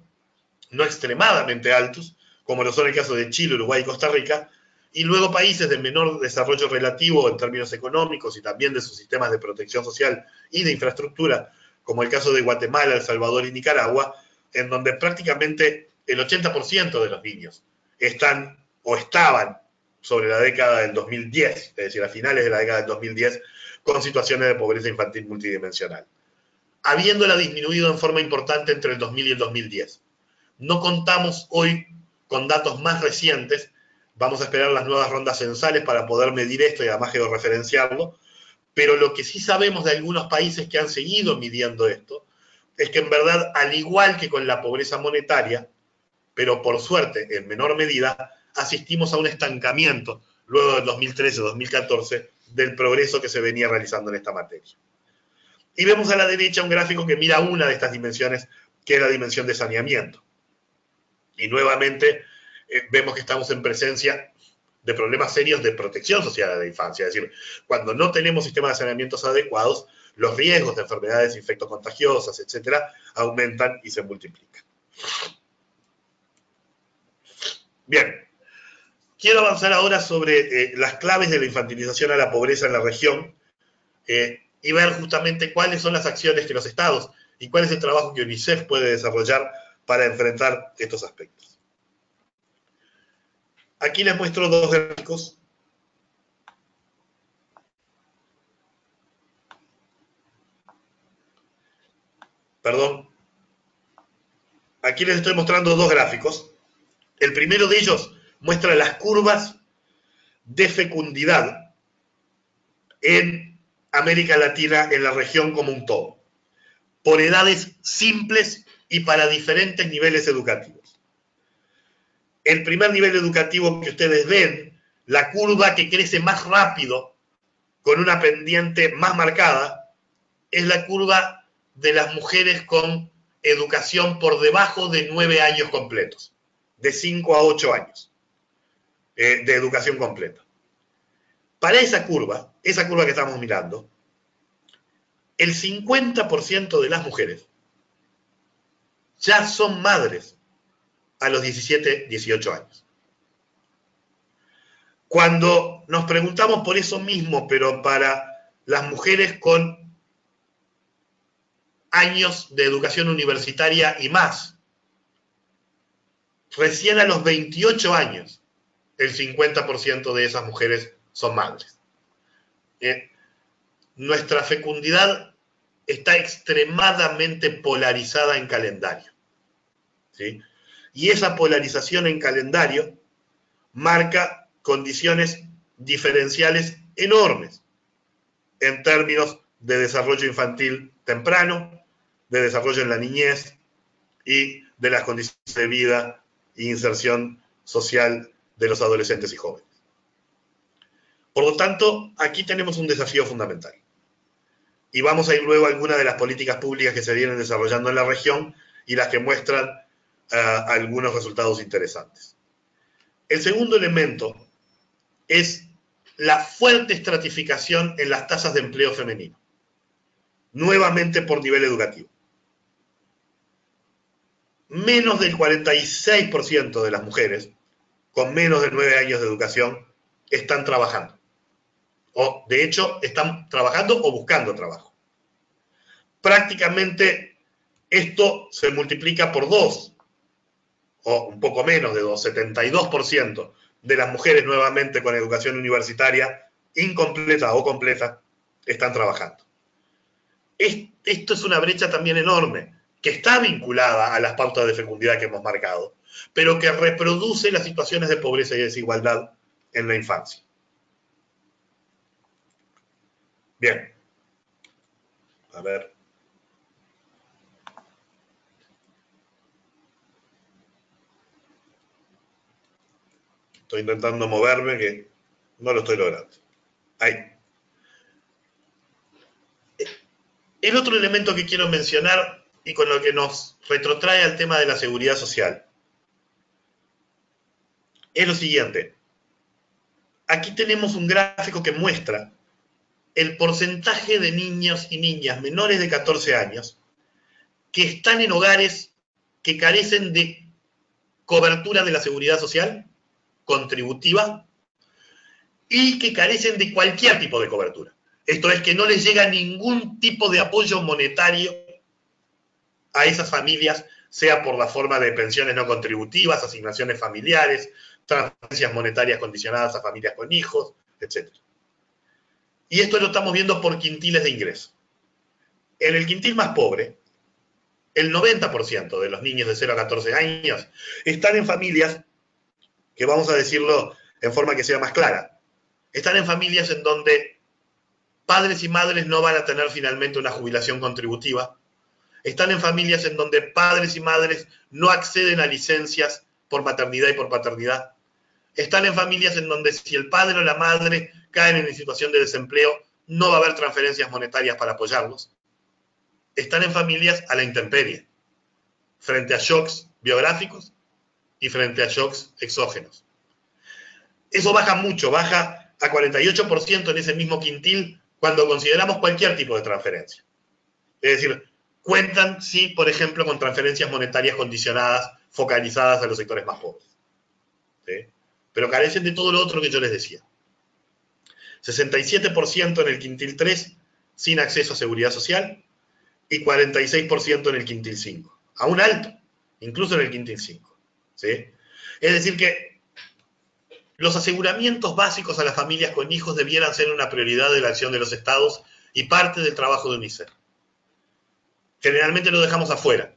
no extremadamente altos, como lo son el caso de Chile, Uruguay y Costa Rica, y luego países de menor desarrollo relativo en términos económicos y también de sus sistemas de protección social y de infraestructura, como el caso de Guatemala, El Salvador y Nicaragua, en donde prácticamente el 80% de los niños están o estaban sobre la década del 2010, es decir, a finales de la década del 2010, con situaciones de pobreza infantil multidimensional, habiéndola disminuido en forma importante entre el 2000 y el 2010. No contamos hoy con datos más recientes, vamos a esperar las nuevas rondas censales para poder medir esto y además georreferenciarlo, pero lo que sí sabemos de algunos países que han seguido midiendo esto es que en verdad, al igual que con la pobreza monetaria, pero por suerte en menor medida, asistimos a un estancamiento luego del 2013-2014 del progreso que se venía realizando en esta materia. Y vemos a la derecha un gráfico que mira una de estas dimensiones, que es la dimensión de saneamiento. Y nuevamente vemos que estamos en presencia de problemas serios de protección social de la infancia. Es decir, cuando no tenemos sistemas de saneamientos adecuados, los riesgos de enfermedades infectocontagiosas, etcétera, aumentan y se multiplican. Bien, quiero avanzar ahora sobre las claves de la infantilización a la pobreza en la región y ver justamente cuáles son las acciones que los estados y cuál es el trabajo que UNICEF puede desarrollar para enfrentar estos aspectos. Aquí les muestro dos gráficos. Perdón. Aquí les estoy mostrando dos gráficos. El primero de ellos muestra las curvas de fecundidad en América Latina, en la región como un todo, por edades simples y para diferentes niveles educativos. El primer nivel educativo que ustedes ven, la curva que crece más rápido, con una pendiente más marcada, es la curva de las mujeres con educación por debajo de 9 años completos, de 5 a 8 años de educación completa. Para esa curva que estamos mirando, el 50% de las mujeres ya son madres a los 17, 18 años. Cuando nos preguntamos por eso mismo, pero para las mujeres con años de educación universitaria y más, recién a los 28 años, el 50% de esas mujeres son madres. Nuestra fecundidad está extremadamente polarizada en calendario, ¿sí? Y esa polarización en calendario marca condiciones diferenciales enormes en términos de desarrollo infantil temprano, de desarrollo en la niñez y de las condiciones de vida e inserción social de los adolescentes y jóvenes. Por lo tanto, aquí tenemos un desafío fundamental. Y vamos a ir luego a algunas de las políticas públicas que se vienen desarrollando en la región y las que muestran algunos resultados interesantes. El segundo elemento es la fuerte estratificación en las tasas de empleo femenino, nuevamente por nivel educativo. Menos del 46% de las mujeres con menos de 9 años de educación están trabajando. O, de hecho, están trabajando o buscando trabajo. Prácticamente esto se multiplica por 2, o un poco menos de 2, 72% de las mujeres nuevamente con educación universitaria incompleta o completa están trabajando. Esto es una brecha también enorme, que está vinculada a las pautas de fecundidad que hemos marcado, pero que reproduce las situaciones de pobreza y desigualdad en la infancia. Bien. A ver. Estoy intentando moverme, que no lo estoy logrando. Ahí. El otro elemento que quiero mencionar y con lo que nos retrotrae al tema de la seguridad social es lo siguiente. Aquí tenemos un gráfico que muestra el porcentaje de niños y niñas menores de 14 años que están en hogares que carecen de cobertura de la seguridad social contributiva y que carecen de cualquier tipo de cobertura. Esto es que no les llega ningún tipo de apoyo monetario a esas familias, sea por la forma de pensiones no contributivas, asignaciones familiares, transferencias monetarias condicionadas a familias con hijos, etc. Y esto lo estamos viendo por quintiles de ingreso. En el quintil más pobre, el 90% de los niños de 0 a 14 años están en familias, que vamos a decirlo en forma que sea más clara, están en familias en donde padres y madres no van a tener finalmente una jubilación contributiva, están en familias en donde padres y madres no acceden a licencias por maternidad y por paternidad, están en familias en donde si el padre o la madre caen en situación de desempleo, no va a haber transferencias monetarias para apoyarlos, están en familias a la intemperie, frente a shocks biográficos y frente a shocks exógenos. Eso baja mucho, baja a 48% en ese mismo quintil cuando consideramos cualquier tipo de transferencia. Es decir, cuentan, sí, por ejemplo, con transferencias monetarias condicionadas, focalizadas a los sectores más pobres. ¿Sí? Pero carecen de todo lo otro que yo les decía. 67% en el quintil 3, sin acceso a seguridad social, y 46% en el quintil 5. Aún alto, incluso en el quintil 5. ¿Sí? Es decir que los aseguramientos básicos a las familias con hijos debieran ser una prioridad de la acción de los estados y parte del trabajo de UNICEF. Generalmente lo dejamos afuera.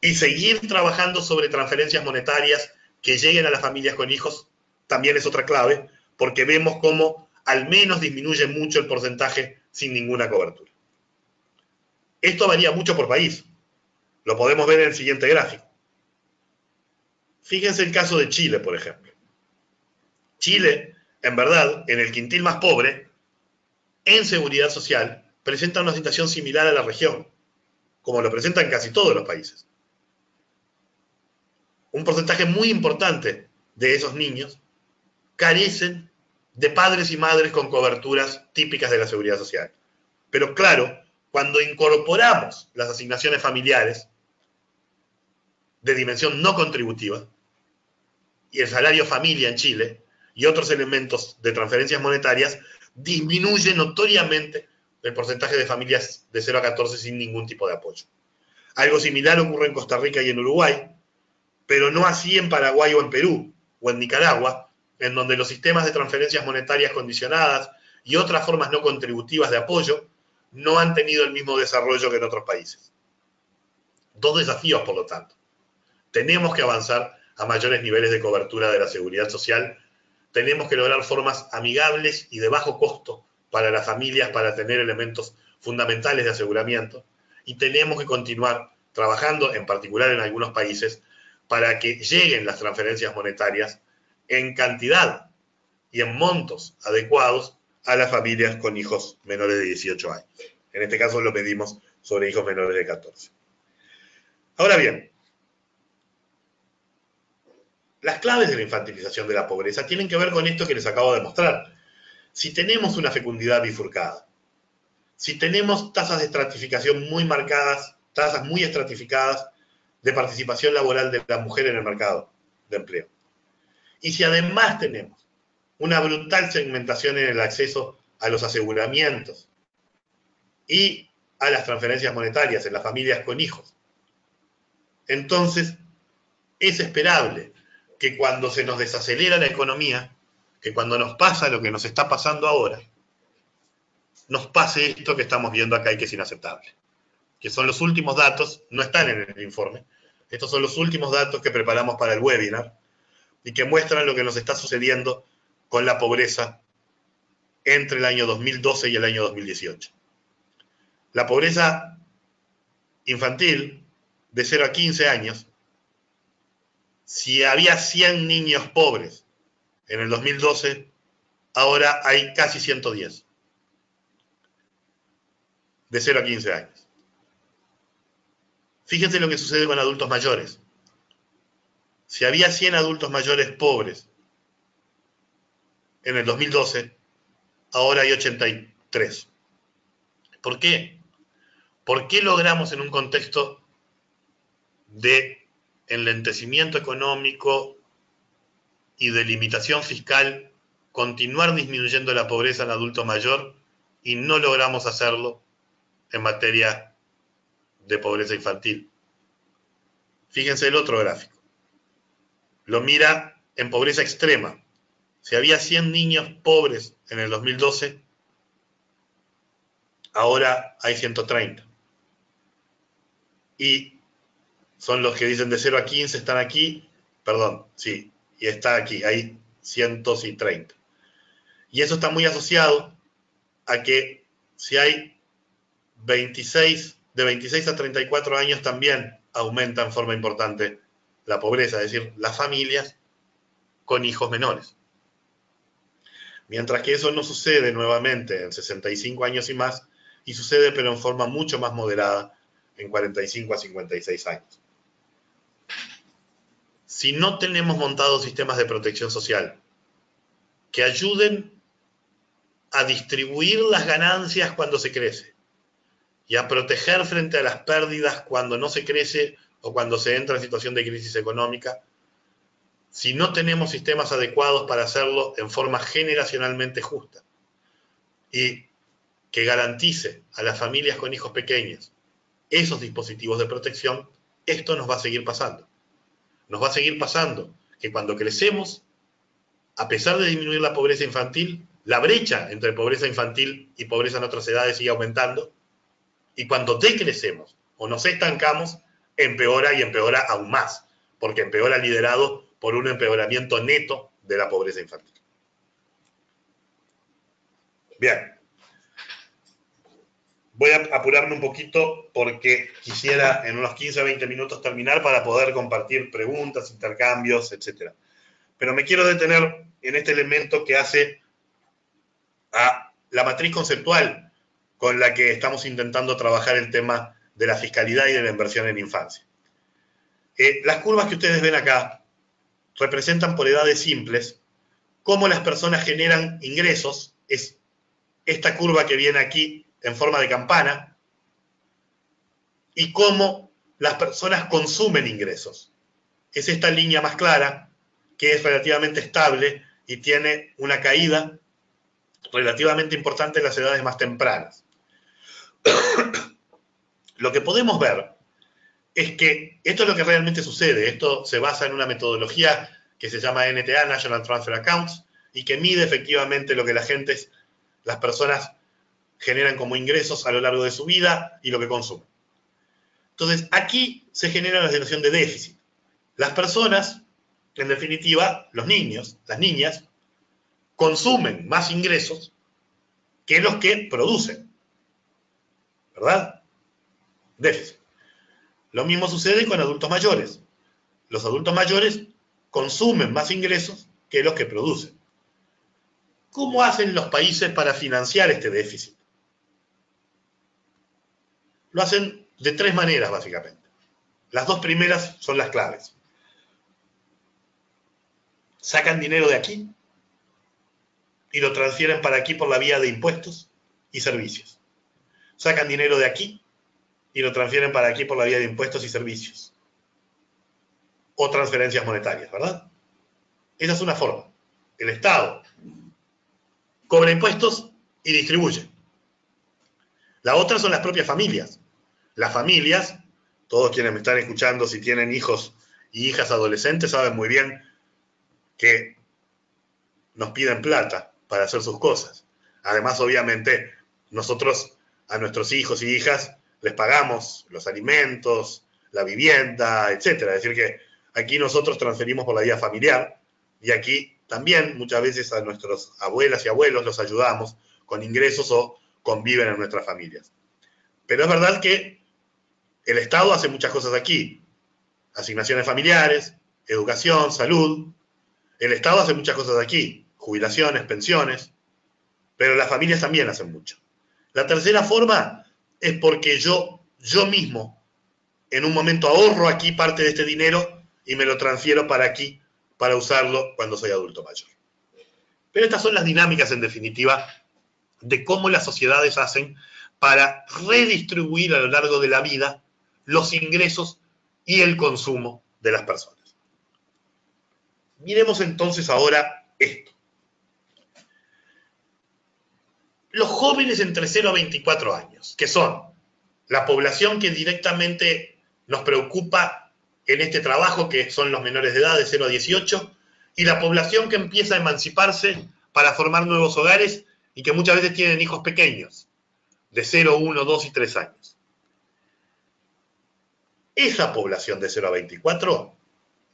Y seguir trabajando sobre transferencias monetarias que lleguen a las familias con hijos también es otra clave, porque vemos cómo al menos disminuye mucho el porcentaje sin ninguna cobertura. Esto varía mucho por país. Lo podemos ver en el siguiente gráfico. Fíjense el caso de Chile, por ejemplo. Chile, en verdad, en el quintil más pobre, en seguridad social, presenta una situación similar a la región, como lo presentan casi todos los países. Un porcentaje muy importante de esos niños carecen de padres y madres con coberturas típicas de la seguridad social. Pero claro, cuando incorporamos las asignaciones familiares de dimensión no contributiva y el salario familia en Chile y otros elementos de transferencias monetarias, disminuye notoriamente el porcentaje de familias de 0 a 14 sin ningún tipo de apoyo. Algo similar ocurre en Costa Rica y en Uruguay, pero no así en Paraguay o en Perú o en Nicaragua, en donde los sistemas de transferencias monetarias condicionadas y otras formas no contributivas de apoyo no han tenido el mismo desarrollo que en otros países. Dos desafíos, por lo tanto. Tenemos que avanzar a mayores niveles de cobertura de la seguridad social, tenemos que lograr formas amigables y de bajo costo para las familias para tener elementos fundamentales de aseguramiento, y tenemos que continuar trabajando, en particular en algunos países, para que lleguen las transferencias monetarias en cantidad y en montos adecuados a las familias con hijos menores de 18 años. En este caso lo medimos sobre hijos menores de 14. Ahora bien, las claves de la infantilización de la pobreza tienen que ver con esto que les acabo de mostrar. Si tenemos una fecundidad bifurcada, si tenemos tasas de estratificación muy marcadas, tasas muy estratificadas de participación laboral de la mujer en el mercado de empleo, y si además tenemos una brutal segmentación en el acceso a los aseguramientos y a las transferencias monetarias en las familias con hijos, entonces es esperable que cuando se nos desacelera la economía, que cuando nos pasa lo que nos está pasando ahora, nos pase esto que estamos viendo acá y que es inaceptable. Que son los últimos datos, no están en el informe, estos son los últimos datos que preparamos para el webinar y que muestran lo que nos está sucediendo con la pobreza entre el año 2012 y el año 2018. La pobreza infantil de 0 a 15 años, si había 100 niños pobres en el 2012, ahora hay casi 110. De 0 a 15 años. Fíjense lo que sucede con adultos mayores. Si había 100 adultos mayores pobres en el 2012, ahora hay 83. ¿Por qué? ¿Por qué logramos en un contexto de enlentecimiento económico y de limitación fiscal continuar disminuyendo la pobreza en adulto mayor y no logramos hacerlo en materia de pobreza infantil? Fíjense el otro gráfico. Lo mira en pobreza extrema. Si había 100 niños pobres en el 2012, ahora hay 130. Y son los que dicen de 0 a 15 están aquí, perdón, sí, y está aquí, hay 130. Y eso está muy asociado a que si hay de 26 a 34 años también aumenta en forma importante la pobreza, es decir, las familias con hijos menores. Mientras que eso no sucede nuevamente en 65 años y más, y sucede pero en forma mucho más moderada en 45 a 56 años. si no tenemos montados sistemas de protección social que ayuden a distribuir las ganancias cuando se crece y a proteger frente a las pérdidas cuando no se crece o cuando se entra en situación de crisis económica, si no tenemos sistemas adecuados para hacerlo en forma generacionalmente justa y que garantice a las familias con hijos pequeños esos dispositivos de protección, esto nos va a seguir pasando. Nos va a seguir pasando que cuando crecemos, a pesar de disminuir la pobreza infantil, la brecha entre pobreza infantil y pobreza en otras edades sigue aumentando, y cuando decrecemos o nos estancamos, empeora y empeora aún más, porque empeora liderado por un empeoramiento neto de la pobreza infantil. Bien. Voy a apurarme un poquito porque quisiera en unos 15 a 20 minutos terminar para poder compartir preguntas, intercambios, etc. Pero me quiero detener en este elemento que hace a la matriz conceptual con la que estamos intentando trabajar el tema de la fiscalidad y de la inversión en infancia. Las curvas que ustedes ven acá representan por edades simples cómo las personas generan ingresos. Es esta curva que viene aquí en forma de campana, y cómo las personas consumen ingresos. Es esta línea más clara, que es relativamente estable y tiene una caída relativamente importante en las edades más tempranas. Lo que podemos ver es que esto es lo que realmente sucede. Esto se basa en una metodología que se llama NTA, National Transfer Accounts, y que mide efectivamente lo que las personas generan como ingresos a lo largo de su vida y lo que consumen. Entonces, aquí se genera la situación de déficit. Las personas, en definitiva, los niños, las niñas, consumen más ingresos que los que producen. ¿Verdad? Déficit. Lo mismo sucede con adultos mayores. Los adultos mayores consumen más ingresos que los que producen. ¿Cómo hacen los países para financiar este déficit? Lo hacen de tres maneras, básicamente. Las dos primeras son las claves. Sacan dinero de aquí y lo transfieren para aquí por la vía de impuestos y servicios. Sacan dinero de aquí y lo transfieren para aquí por la vía de impuestos y servicios. O transferencias monetarias, ¿verdad? Esa es una forma. El Estado cobra impuestos y distribuye. La otra son las propias familias. Las familias, todos quienes me están escuchando, si tienen hijos y hijas adolescentes, saben muy bien que nos piden plata para hacer sus cosas. Además, obviamente, nosotros a nuestros hijos y hijas les pagamos los alimentos, la vivienda, etc. Es decir, que aquí nosotros transferimos por la vía familiar y aquí también muchas veces a nuestros abuelas y abuelos los ayudamos con ingresos o conviven en nuestras familias. Pero es verdad que el Estado hace muchas cosas aquí. Asignaciones familiares, educación, salud. El Estado hace muchas cosas aquí. Jubilaciones, pensiones. Pero las familias también hacen mucho. La tercera forma es porque yo mismo en un momento ahorro aquí parte de este dinero y me lo transfiero para aquí para usarlo cuando soy adulto mayor. Pero estas son las dinámicas, en definitiva, de cómo las sociedades hacen para redistribuir a lo largo de la vida los ingresos y el consumo de las personas. Miremos entonces ahora esto. Los jóvenes entre 0 a 24 años, que son la población que directamente nos preocupa en este trabajo, que son los menores de edad de 0 a 18, y la población que empieza a emanciparse para formar nuevos hogares y que muchas veces tienen hijos pequeños, de 0, 1, 2 y 3 años. Esa población de 0 a 24,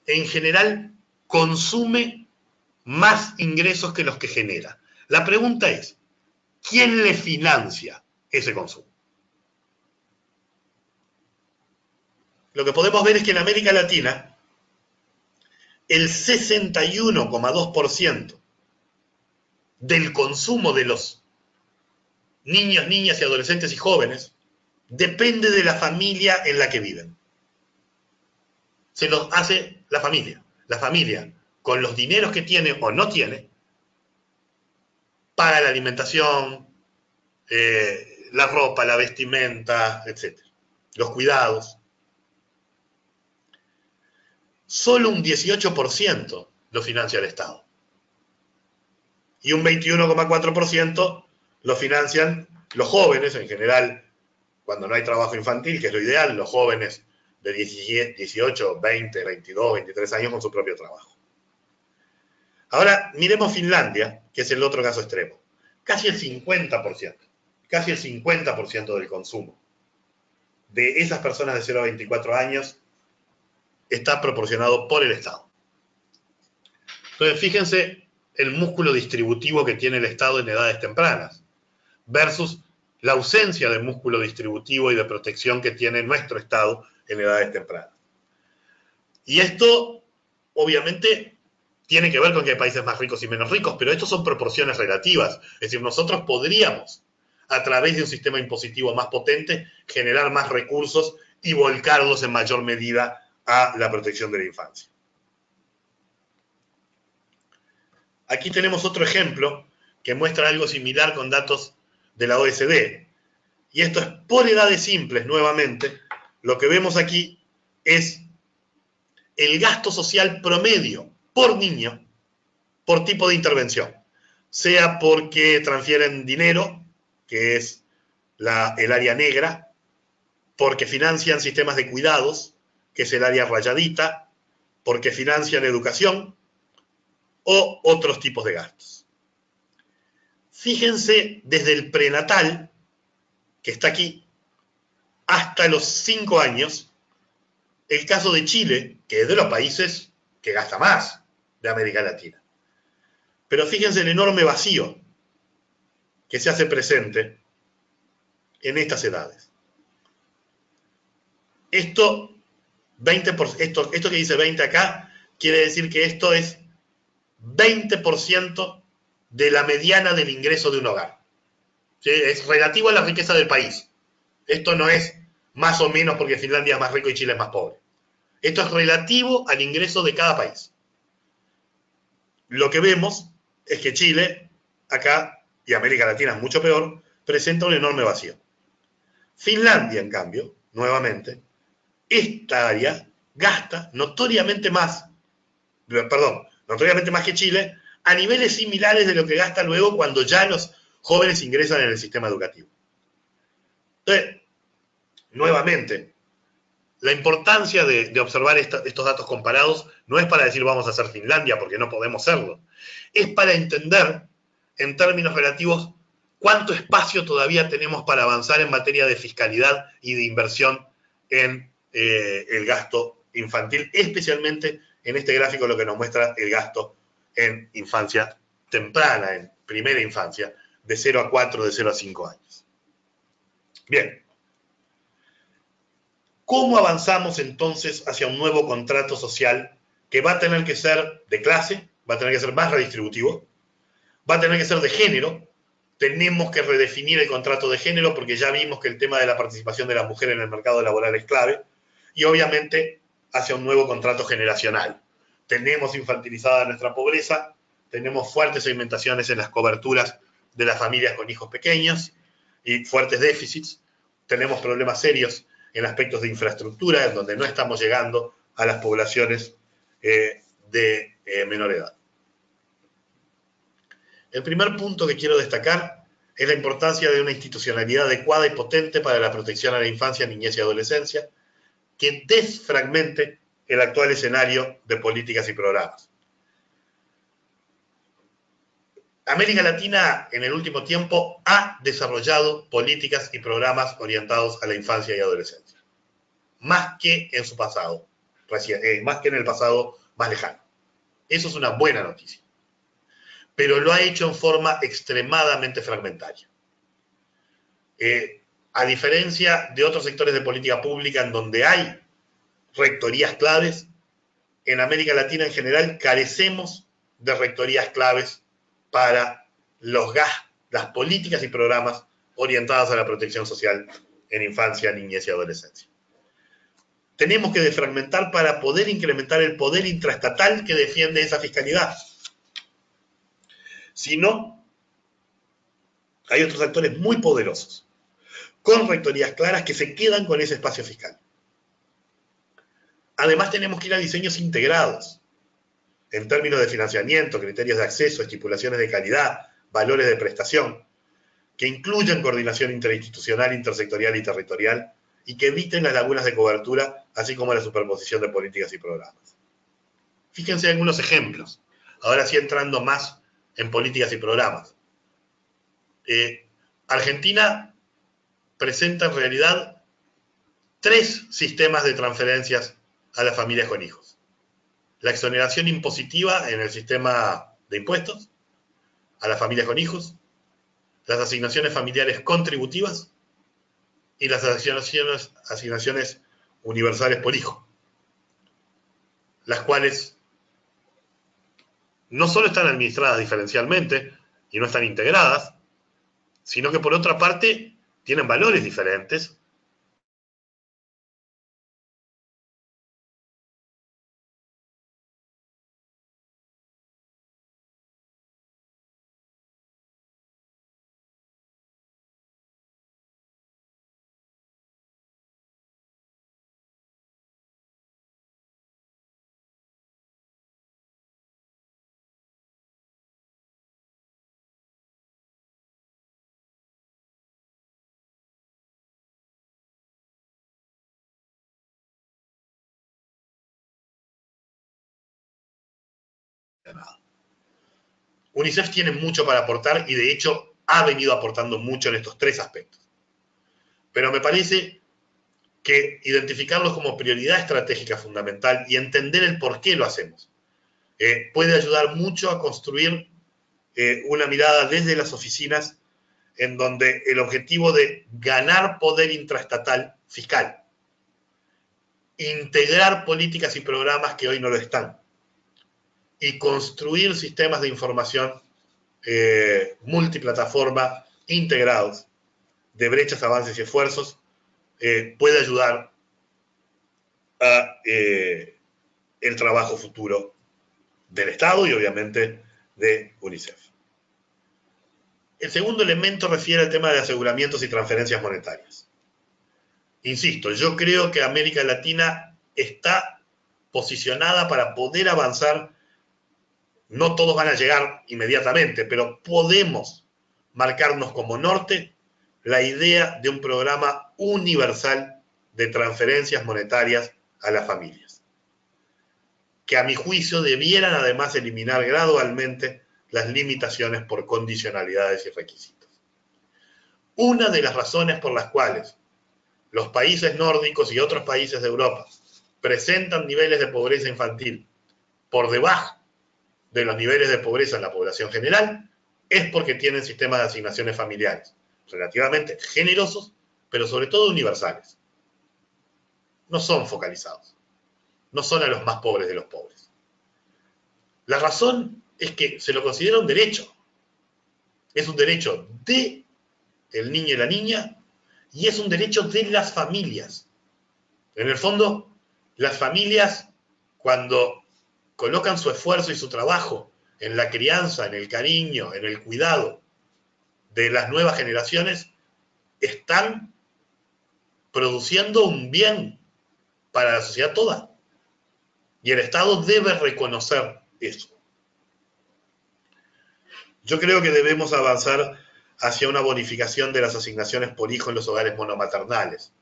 en general, consume más ingresos que los que genera. La pregunta es, ¿quién le financia ese consumo? Lo que podemos ver es que en América Latina, el 61,2% del consumo de los niños, niñas y adolescentes y jóvenes depende de la familia en la que viven. Se los hace la familia. la familia, con los dineros que tiene o no tiene, paga la alimentación, la ropa, la vestimenta, etc. Los cuidados. Solo un 18% lo financia el Estado. Y un 21,4% lo financian los jóvenes, en general, cuando no hay trabajo infantil, que es lo ideal, los jóvenes de 18, 20, 22, 23 años con su propio trabajo. Ahora, miremos Finlandia, que es el otro caso extremo. Casi el 50% del consumo de esas personas de 0 a 24 años está proporcionado por el Estado. Entonces, fíjense el músculo distributivo que tiene el Estado en edades tempranas versus la ausencia de músculo distributivo y de protección que tiene nuestro Estado en edades tempranas. Y esto, obviamente, tiene que ver con que hay países más ricos y menos ricos, pero esto son proporciones relativas. Es decir, nosotros podríamos, a través de un sistema impositivo más potente, generar más recursos y volcarlos en mayor medida a la protección de la infancia. Aquí tenemos otro ejemplo que muestra algo similar con datos de la OECD. Y esto es por edades simples, nuevamente. Lo que vemos aquí es el gasto social promedio por niño, por tipo de intervención. Sea porque transfieren dinero, que es el área negra, porque financian sistemas de cuidados, que es el área rayadita, porque financian educación o otros tipos de gastos. Fíjense desde el prenatal, que está aquí, hasta los 5 años, el caso de Chile, que es de los países que gasta más de América Latina. Pero fíjense el enorme vacío que se hace presente en estas edades. Esto que dice 20 acá, quiere decir que esto es 20% de la mediana del ingreso de un hogar. ¿Sí? Es relativo a la riqueza del país. Esto no es más o menos porque Finlandia es más rico y Chile es más pobre. Esto es relativo al ingreso de cada país. Lo que vemos es que Chile, acá, y América Latina es mucho peor, presenta un enorme vacío. Finlandia, en cambio, nuevamente, esta área gasta notoriamente más que Chile, a niveles similares de lo que gasta luego cuando ya los jóvenes ingresan en el sistema educativo. Entonces, nuevamente, la importancia de observar estos datos comparados no es para decir vamos a hacer Finlandia, porque no podemos serlo. Es para entender, en términos relativos, cuánto espacio todavía tenemos para avanzar en materia de fiscalidad y de inversión en el gasto infantil, especialmente en este gráfico lo que nos muestra el gasto en infancia temprana, en primera infancia, de 0 a 4, de 0 a 5 años. Bien. ¿Cómo avanzamos entonces hacia un nuevo contrato social que va a tener que ser de clase, va a tener que ser más redistributivo, va a tener que ser de género? Tenemos que redefinir el contrato de género porque ya vimos que el tema de la participación de la mujer en el mercado laboral es clave, y obviamente hacia un nuevo contrato generacional. Tenemos infantilizada nuestra pobreza, tenemos fuertes segmentaciones en las coberturas de las familias con hijos pequeños y fuertes déficits, tenemos problemas serios en aspectos de infraestructura, en donde no estamos llegando a las poblaciones de menor edad. El primer punto que quiero destacar es la importancia de una institucionalidad adecuada y potente para la protección a la infancia, niñez y adolescencia, que desfragmente el actual escenario de políticas y programas. América Latina en el último tiempo ha desarrollado políticas y programas orientados a la infancia y adolescencia, más que en su pasado, más que en el pasado más lejano. Eso es una buena noticia, pero lo ha hecho en forma extremadamente fragmentaria. A diferencia de otros sectores de política pública en donde hay rectorías claves, en América Latina en general carecemos de rectorías claves para las políticas y programas orientadas a la protección social en infancia, niñez y adolescencia. tenemos que desfragmentar para poder incrementar el poder intraestatal que defiende esa fiscalidad. Si no, hay otros actores muy poderosos, con rectorías claras, que se quedan con ese espacio fiscal. Además, tenemos que ir a diseños integrados, en términos de financiamiento, criterios de acceso, estipulaciones de calidad, valores de prestación, que incluyan coordinación interinstitucional, intersectorial y territorial, y que eviten las lagunas de cobertura, así como la superposición de políticas y programas. Fíjense algunos ejemplos, ahora sí entrando más en políticas y programas. Argentina presenta en realidad 3 sistemas de transferencias a las familias con hijos. La exoneración impositiva en el sistema de impuestos a las familias con hijos, las asignaciones familiares contributivas y las asignaciones universales por hijo, las cuales no solo están administradas diferencialmente y no están integradas, sino que por otra parte tienen valores diferentes. UNICEF tiene mucho para aportar y de hecho ha venido aportando mucho en estos 3 aspectos. Pero me parece que identificarlos como prioridad estratégica fundamental y entender el por qué lo hacemos puede ayudar mucho a construir una mirada desde las oficinas en donde el objetivo de ganar poder intraestatal fiscal, integrar políticas y programas que hoy no lo están, y construir sistemas de información multiplataforma integrados de brechas, avances y esfuerzos, puede ayudar a el trabajo futuro del Estado y obviamente de UNICEF. El segundo elemento refiere al tema de aseguramientos y transferencias monetarias. Insisto, yo creo que América Latina está posicionada para poder avanzar. No todos van a llegar inmediatamente, pero podemos marcarnos como norte la idea de un programa universal de transferencias monetarias a las familias, que a mi juicio debieran además eliminar gradualmente las limitaciones por condicionalidades y requisitos. Una de las razones por las cuales los países nórdicos y otros países de Europa presentan niveles de pobreza infantil por debajo de los niveles de pobreza en la población general es porque tienen sistemas de asignaciones familiares relativamente generosos, pero sobre todo universales. No son focalizados, no son a los más pobres de los pobres. La razón es que se lo considera un derecho. Es un derecho de el niño y la niña y es un derecho de las familias. En el fondo, las familias, cuando colocan su esfuerzo y su trabajo en la crianza, en el cariño, en el cuidado de las nuevas generaciones, están produciendo un bien para la sociedad toda. Y el Estado debe reconocer eso. Yo creo que debemos avanzar hacia una bonificación de las asignaciones por hijo en los hogares monomaternales.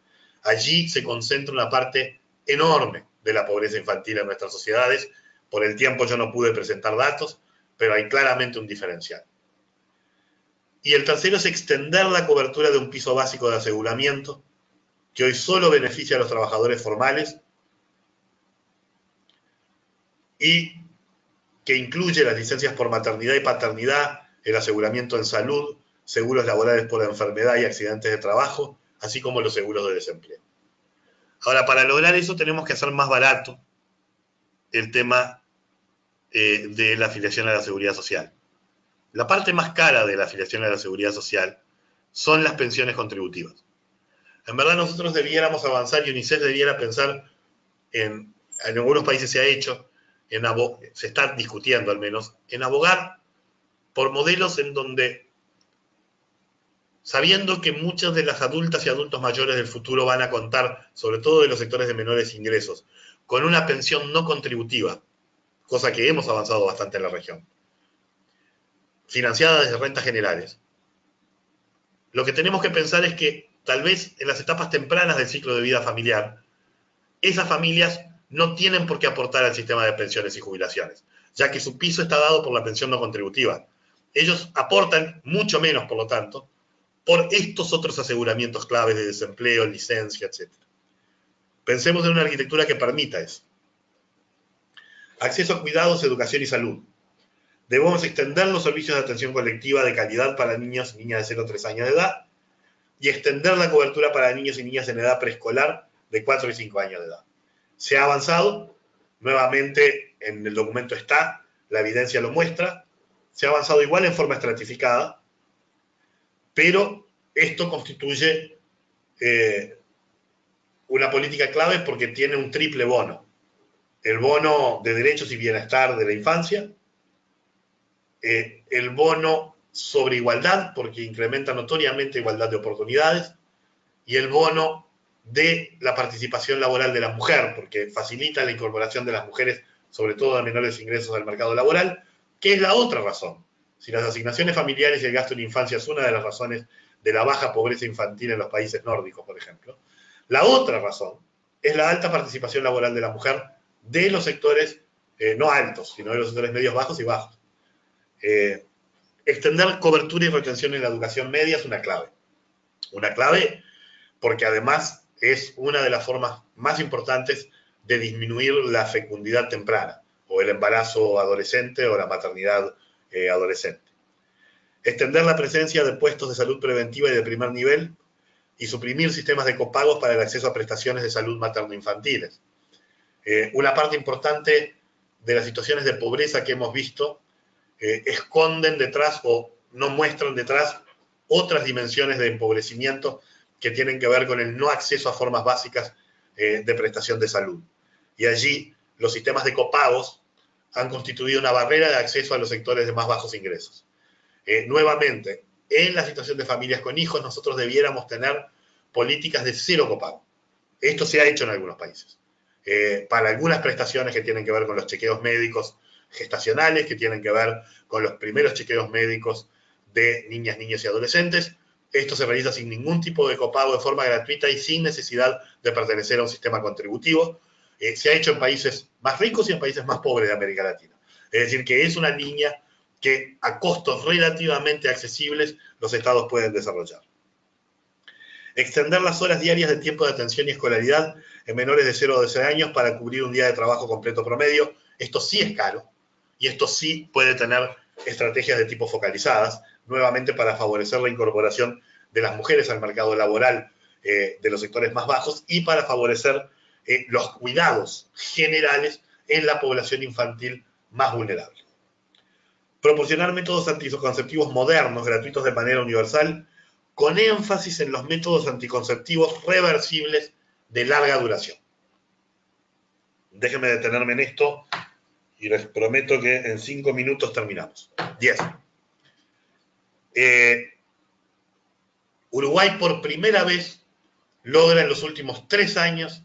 Allí se concentra una parte enorme de la pobreza infantil en nuestras sociedades. Por el tiempo yo no pude presentar datos, pero hay claramente un diferencial. Y el tercero es extender la cobertura de un piso básico de aseguramiento, que hoy solo beneficia a los trabajadores formales y que incluye las licencias por maternidad y paternidad, el aseguramiento en salud, seguros laborales por enfermedad y accidentes de trabajo, así como los seguros de desempleo. Ahora, para lograr eso tenemos que hacer más barato el tema de la afiliación a la seguridad social. La parte más cara de la afiliación a la seguridad social son las pensiones contributivas. En verdad nosotros debiéramos avanzar y UNICEF debiera pensar en algunos países se ha hecho, se está discutiendo al menos, en abogar por modelos en donde, sabiendo que muchas de las adultas y adultos mayores del futuro van a contar, sobre todo de los sectores de menores ingresos, con una pensión no contributiva, cosa que hemos avanzado bastante en la región, financiada desde rentas generales, lo que tenemos que pensar es que tal vez en las etapas tempranas del ciclo de vida familiar, esas familias no tienen por qué aportar al sistema de pensiones y jubilaciones, ya que su piso está dado por la pensión no contributiva. Ellos aportan mucho menos, por lo tanto, por estos otros aseguramientos claves de desempleo, licencia, etc. Pensemos en una arquitectura que permita eso. Acceso a cuidados, educación y salud. Debemos extender los servicios de atención colectiva de calidad para niños y niñas de 0 a 3 años de edad y extender la cobertura para niños y niñas en edad preescolar de 4 y 5 años de edad. Se ha avanzado, nuevamente en el documento está, la evidencia lo muestra, se ha avanzado igual en forma estratificada, pero esto constituye una política clave porque tiene un triple bono. El bono de derechos y bienestar de la infancia, el bono sobre igualdad, porque incrementa notoriamente igualdad de oportunidades, y el bono de la participación laboral de la mujer, porque facilita la incorporación de las mujeres, sobre todo de menores ingresos al mercado laboral, que es la otra razón. Si las asignaciones familiares y el gasto en infancia es una de las razones de la baja pobreza infantil en los países nórdicos, por ejemplo, la otra razón es la alta participación laboral de la mujer de los sectores no altos, sino de los sectores medios, bajos y bajos. Extender cobertura y retención en la educación media es una clave. Una clave porque además es una de las formas más importantes de disminuir la fecundidad temprana, o el embarazo adolescente o la maternidad adolescente. Extender la presencia de puestos de salud preventiva y de primer nivel y suprimir sistemas de copagos para el acceso a prestaciones de salud materno-infantiles. Una parte importante de las situaciones de pobreza que hemos visto esconden detrás o no muestran detrás otras dimensiones de empobrecimiento que tienen que ver con el no acceso a formas básicas de prestación de salud. Y allí los sistemas de copagos han constituido una barrera de acceso a los sectores de más bajos ingresos. Nuevamente, en la situación de familias con hijos, nosotros debiéramos tener políticas de cero copago. Esto se ha hecho en algunos países. Para algunas prestaciones que tienen que ver con los chequeos médicos gestacionales, que tienen que ver con los primeros chequeos médicos de niñas, niños y adolescentes, esto se realiza sin ningún tipo de copago de forma gratuita y sin necesidad de pertenecer a un sistema contributivo. Se ha hecho en países más ricos y en países más pobres de América Latina. Es decir, que es una línea que a costos relativamente accesibles los estados pueden desarrollar. Extender las horas diarias de tiempo de atención y escolaridad en menores de 0 a 12 años para cubrir un día de trabajo completo promedio. Esto sí es caro y esto sí puede tener estrategias de tipo focalizadas, nuevamente para favorecer la incorporación de las mujeres al mercado laboral de los sectores más bajos y para favorecer los cuidados generales en la población infantil más vulnerable. Proporcionar métodos anticonceptivos modernos, gratuitos de manera universal, con énfasis en los métodos anticonceptivos reversibles de larga duración. Déjenme detenerme en esto y les prometo que en 5 minutos terminamos. 10. Uruguay por primera vez logra en los últimos 3 años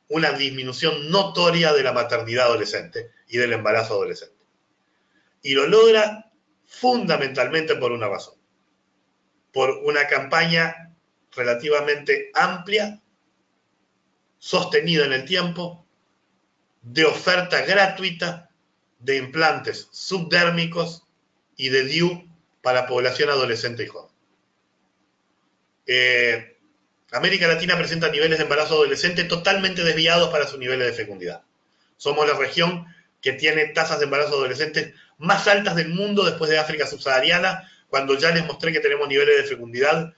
una disminución notoria de la maternidad adolescente y del embarazo adolescente. Y lo logra fundamentalmente por una razón. Por una campaña relativamente amplia, sostenida en el tiempo, de oferta gratuita de implantes subdérmicos y de DIU para población adolescente y joven. América Latina presenta niveles de embarazo adolescente totalmente desviados para sus niveles de fecundidad. Somos la región que tiene tasas de embarazo adolescente más altas del mundo después de África subsahariana, cuando ya les mostré que tenemos niveles de fecundidad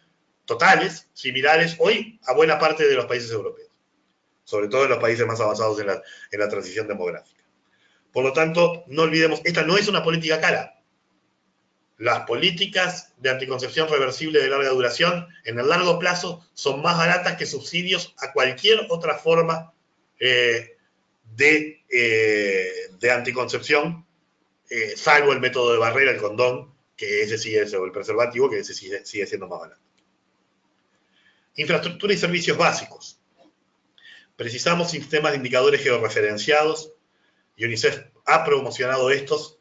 totales, similares hoy a buena parte de los países europeos, sobre todo en los países más avanzados en la transición demográfica. Por lo tanto, no olvidemos, esta no es una política cara. Las políticas de anticoncepción reversible de larga duración, en el largo plazo, son más baratas que subsidios a cualquier otra forma de de anticoncepción, salvo el método de barrera, el condón, que ese sigue, o el preservativo, que ese sigue siendo más barato. Infraestructura y servicios básicos. Precisamos sistemas de indicadores georreferenciados, y UNICEF ha promocionado estos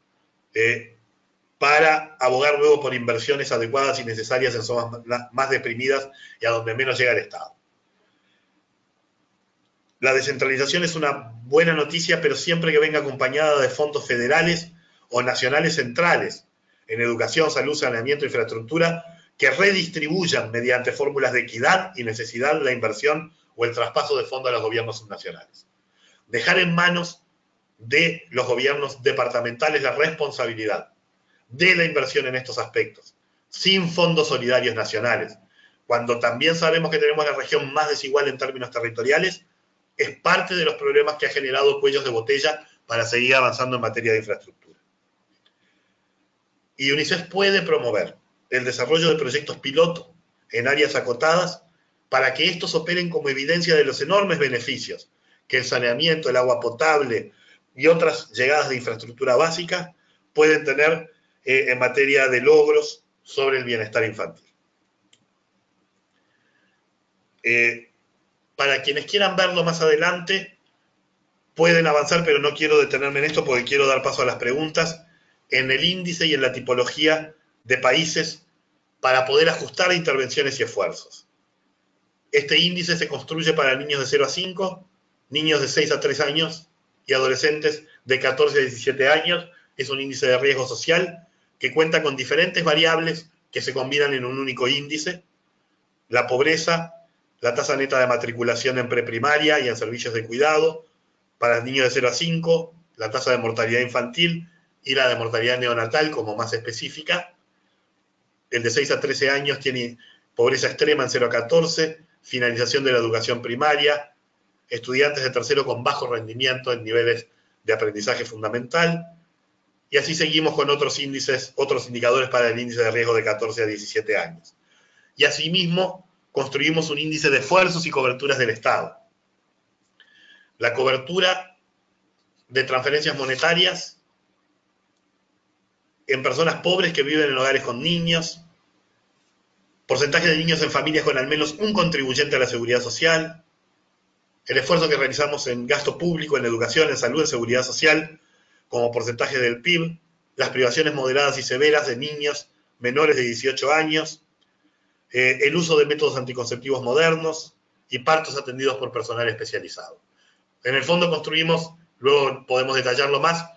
para abogar luego por inversiones adecuadas y necesarias en zonas más deprimidas y a donde menos llega el Estado. La descentralización es una buena noticia, pero siempre que venga acompañada de fondos federales o nacionales centrales en educación, salud, saneamiento, infraestructura, que redistribuyan mediante fórmulas de equidad y necesidad la inversión o el traspaso de fondos a los gobiernos subnacionales. Dejar en manos de los gobiernos departamentales la responsabilidad de la inversión en estos aspectos, sin fondos solidarios nacionales, cuando también sabemos que tenemos la región más desigual en términos territoriales, es parte de los problemas que ha generado cuellos de botella para seguir avanzando en materia de infraestructura. Y UNICEF puede promover el desarrollo de proyectos piloto en áreas acotadas para que estos operen como evidencia de los enormes beneficios que el saneamiento, el agua potable y otras llegadas de infraestructura básica pueden tener en materia de logros sobre el bienestar infantil. Para quienes quieran verlo más adelante, pueden avanzar, pero no quiero detenerme en esto porque quiero dar paso a las preguntas, en el índice y en la tipología de países para poder ajustar intervenciones y esfuerzos. Este índice se construye para niños de 0 a 5, niños de 6 a 3 años y adolescentes de 14 a 17 años. Es un índice de riesgo social que cuenta con diferentes variables que se combinan en un único índice: la pobreza, la tasa neta de matriculación en preprimaria y en servicios de cuidado, para niños de 0 a 5, la tasa de mortalidad infantil y la de mortalidad neonatal como más específica. El de 6 a 13 años tiene pobreza extrema en 0 a 14, finalización de la educación primaria, estudiantes de tercero con bajo rendimiento en niveles de aprendizaje fundamental, y así seguimos con otros índices, otros indicadores para el índice de riesgo de 14 a 17 años. Y asimismo, construimos un índice de esfuerzos y coberturas del Estado. La cobertura de transferencias monetarias en personas pobres que viven en hogares con niños, porcentaje de niños en familias con al menos un contribuyente a la seguridad social, el esfuerzo que realizamos en gasto público, en educación, en salud, en seguridad social, como porcentaje del PIB, las privaciones moderadas y severas de niños menores de 18 años, el uso de métodos anticonceptivos modernos y partos atendidos por personal especializado. En el fondo construimos, luego podemos detallarlo más,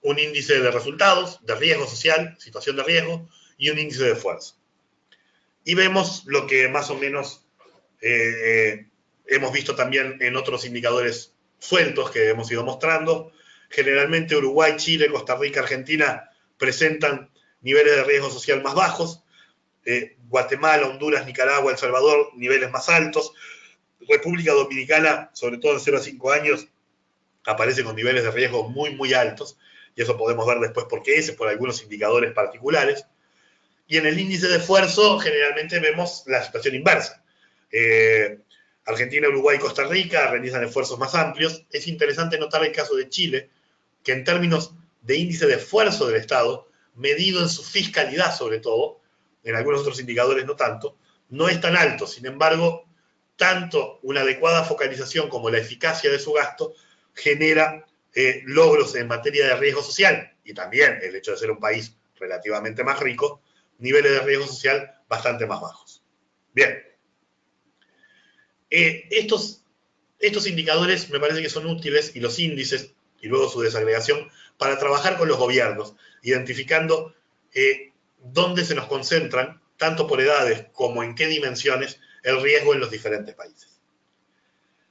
un índice de resultados, de riesgo social, situación de riesgo, y un índice de esfuerzo. Y vemos lo que más o menos hemos visto también en otros indicadores sueltos que hemos ido mostrando. Generalmente Uruguay, Chile, Costa Rica, Argentina presentan niveles de riesgo social más bajos. Guatemala, Honduras, Nicaragua, El Salvador, niveles más altos. República Dominicana, sobre todo en 0 a 5 años, aparece con niveles de riesgo muy, muy altos, y eso podemos ver después por qué es, por algunos indicadores particulares. Y en el índice de esfuerzo, generalmente vemos la situación inversa. Argentina, Uruguay y Costa Rica realizan esfuerzos más amplios. Es interesante notar el caso de Chile, que en términos de índice de esfuerzo del Estado, medido en su fiscalidad sobre todo, en algunos otros indicadores no tanto, no es tan alto. Sin embargo, tanto una adecuada focalización como la eficacia de su gasto genera logros en materia de riesgo social, y también el hecho de ser un país relativamente más rico, niveles de riesgo social bastante más bajos. Bien. Estos indicadores me parece que son útiles, y los índices, y luego su desagregación, para trabajar con los gobiernos, identificando dónde se nos concentran, tanto por edades como en qué dimensiones, el riesgo en los diferentes países.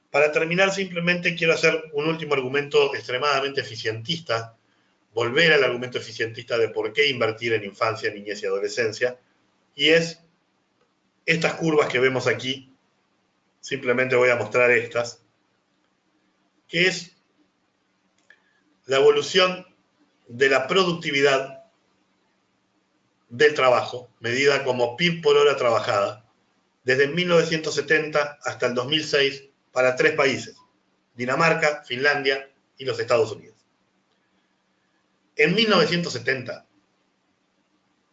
Para terminar, simplemente quiero hacer un último argumento extremadamente eficientista, volver al argumento eficientista de por qué invertir en infancia, niñez y adolescencia, y es estas curvas que vemos aquí. Simplemente voy a mostrar estas, que es la evolución de la productividad del trabajo, medida como PIB por hora trabajada, desde 1970 hasta el 2006 para 3 países: Dinamarca, Finlandia y los Estados Unidos. En 1970,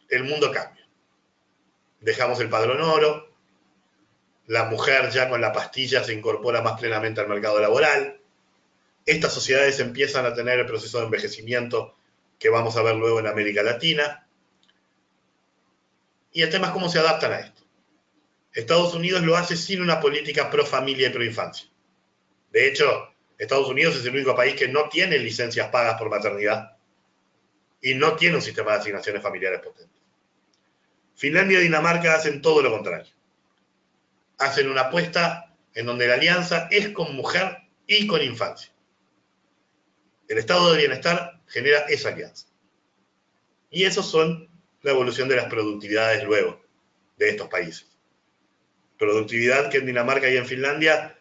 el mundo cambia. Dejamos el padrón oro, la mujer ya con la pastilla se incorpora más plenamente al mercado laboral, estas sociedades empiezan a tener el proceso de envejecimiento que vamos a ver luego en América Latina, y el tema es cómo se adaptan a esto. Estados Unidos lo hace sin una política pro familia y pro infancia. De hecho, Estados Unidos es el único país que no tiene licencias pagas por maternidad y no tiene un sistema de asignaciones familiares potente. Finlandia y Dinamarca hacen todo lo contrario. Hacen una apuesta en donde la alianza es con mujer y con infancia. El estado de bienestar genera esa alianza. Y eso son la evolución de las productividades luego de estos países. Productividad que en Dinamarca y en Finlandia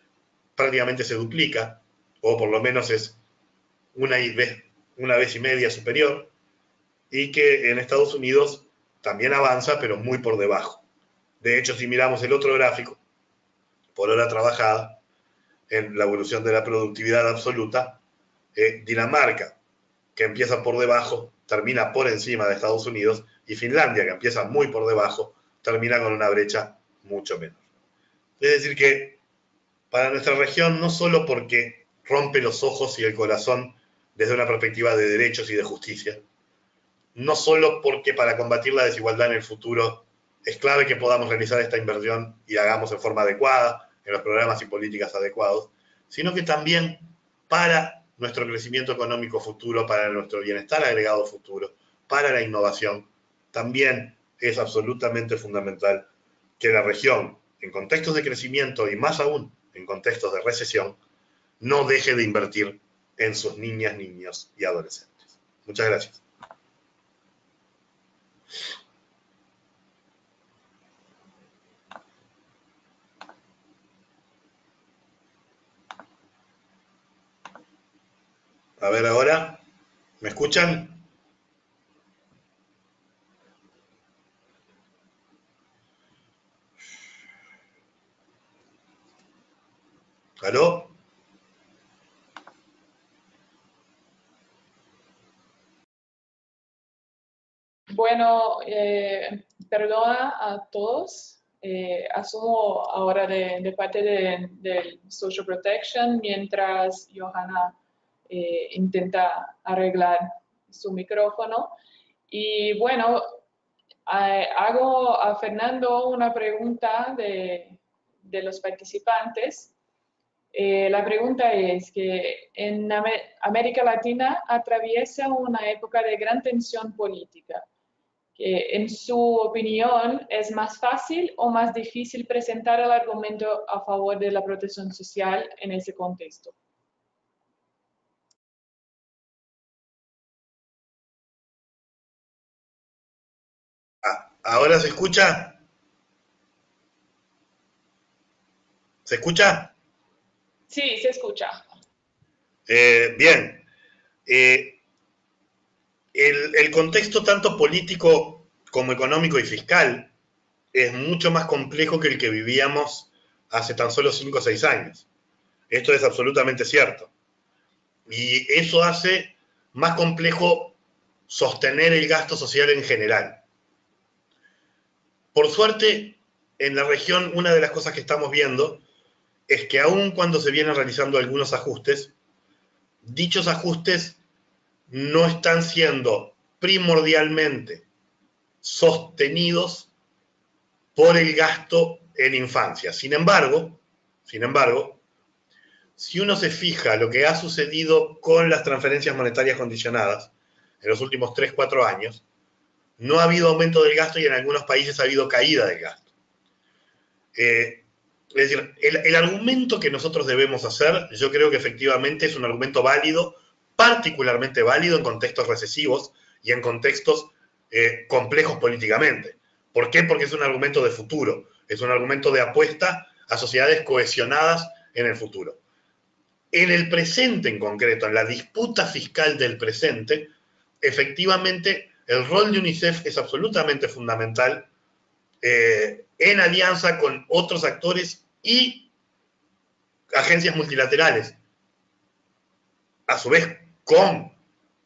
prácticamente se duplica, o por lo menos es una vez y media superior, y que en Estados Unidos también avanza, pero muy por debajo. De hecho, si miramos el otro gráfico, por hora trabajada, en la evolución de la productividad absoluta, Dinamarca, que empieza por debajo, termina por encima de Estados Unidos, y Finlandia, que empieza muy por debajo, termina con una brecha mucho menor. Es decir que para nuestra región, no solo porque rompe los ojos y el corazón desde una perspectiva de derechos y de justicia, no solo porque para combatir la desigualdad en el futuro es clave que podamos realizar esta inversión y hagamos en forma adecuada, en los programas y políticas adecuados, sino que también para nuestro crecimiento económico futuro, para nuestro bienestar agregado futuro, para la innovación, también es absolutamente fundamental que la región, en contextos de crecimiento y más aún en contextos de recesión, no deje de invertir en sus niñas, niños y adolescentes. Muchas gracias. A ver ahora, ¿me escuchan? ¿Aló? Bueno, perdona a todos. Asumo ahora de parte del Social Protection mientras Johanna intenta arreglar su micrófono. Y bueno, hago a Fernando una pregunta de los participantes. La pregunta es que en América Latina atraviesa una época de gran tensión política. En su opinión, ¿es más fácil o más difícil presentar el argumento a favor de la protección social en ese contexto? ¿Ahora se escucha? ¿Se escucha? Sí, se escucha. Bien. El contexto tanto político como económico y fiscal es mucho más complejo que el que vivíamos hace tan solo 5 o 6 años. Esto es absolutamente cierto. Y eso hace más complejo sostener el gasto social en general. Por suerte, en la región, una de las cosas que estamos viendo es que aun cuando se vienen realizando algunos ajustes, dichos ajustes no están siendo primordialmente sostenidos por el gasto en infancia. Sin embargo, si uno se fija lo que ha sucedido con las transferencias monetarias condicionadas en los últimos 3, 4 años, no ha habido aumento del gasto y en algunos países ha habido caída del gasto. Es decir, el argumento que nosotros debemos hacer, yo creo que efectivamente es un argumento válido, particularmente válido en contextos recesivos y en contextos complejos políticamente. ¿Por qué? Porque es un argumento de futuro, es un argumento de apuesta a sociedades cohesionadas en el futuro. En el presente en concreto, en la disputa fiscal del presente, efectivamente el rol de UNICEF es absolutamente fundamental en alianza con otros actores y agencias multilaterales. a su vez con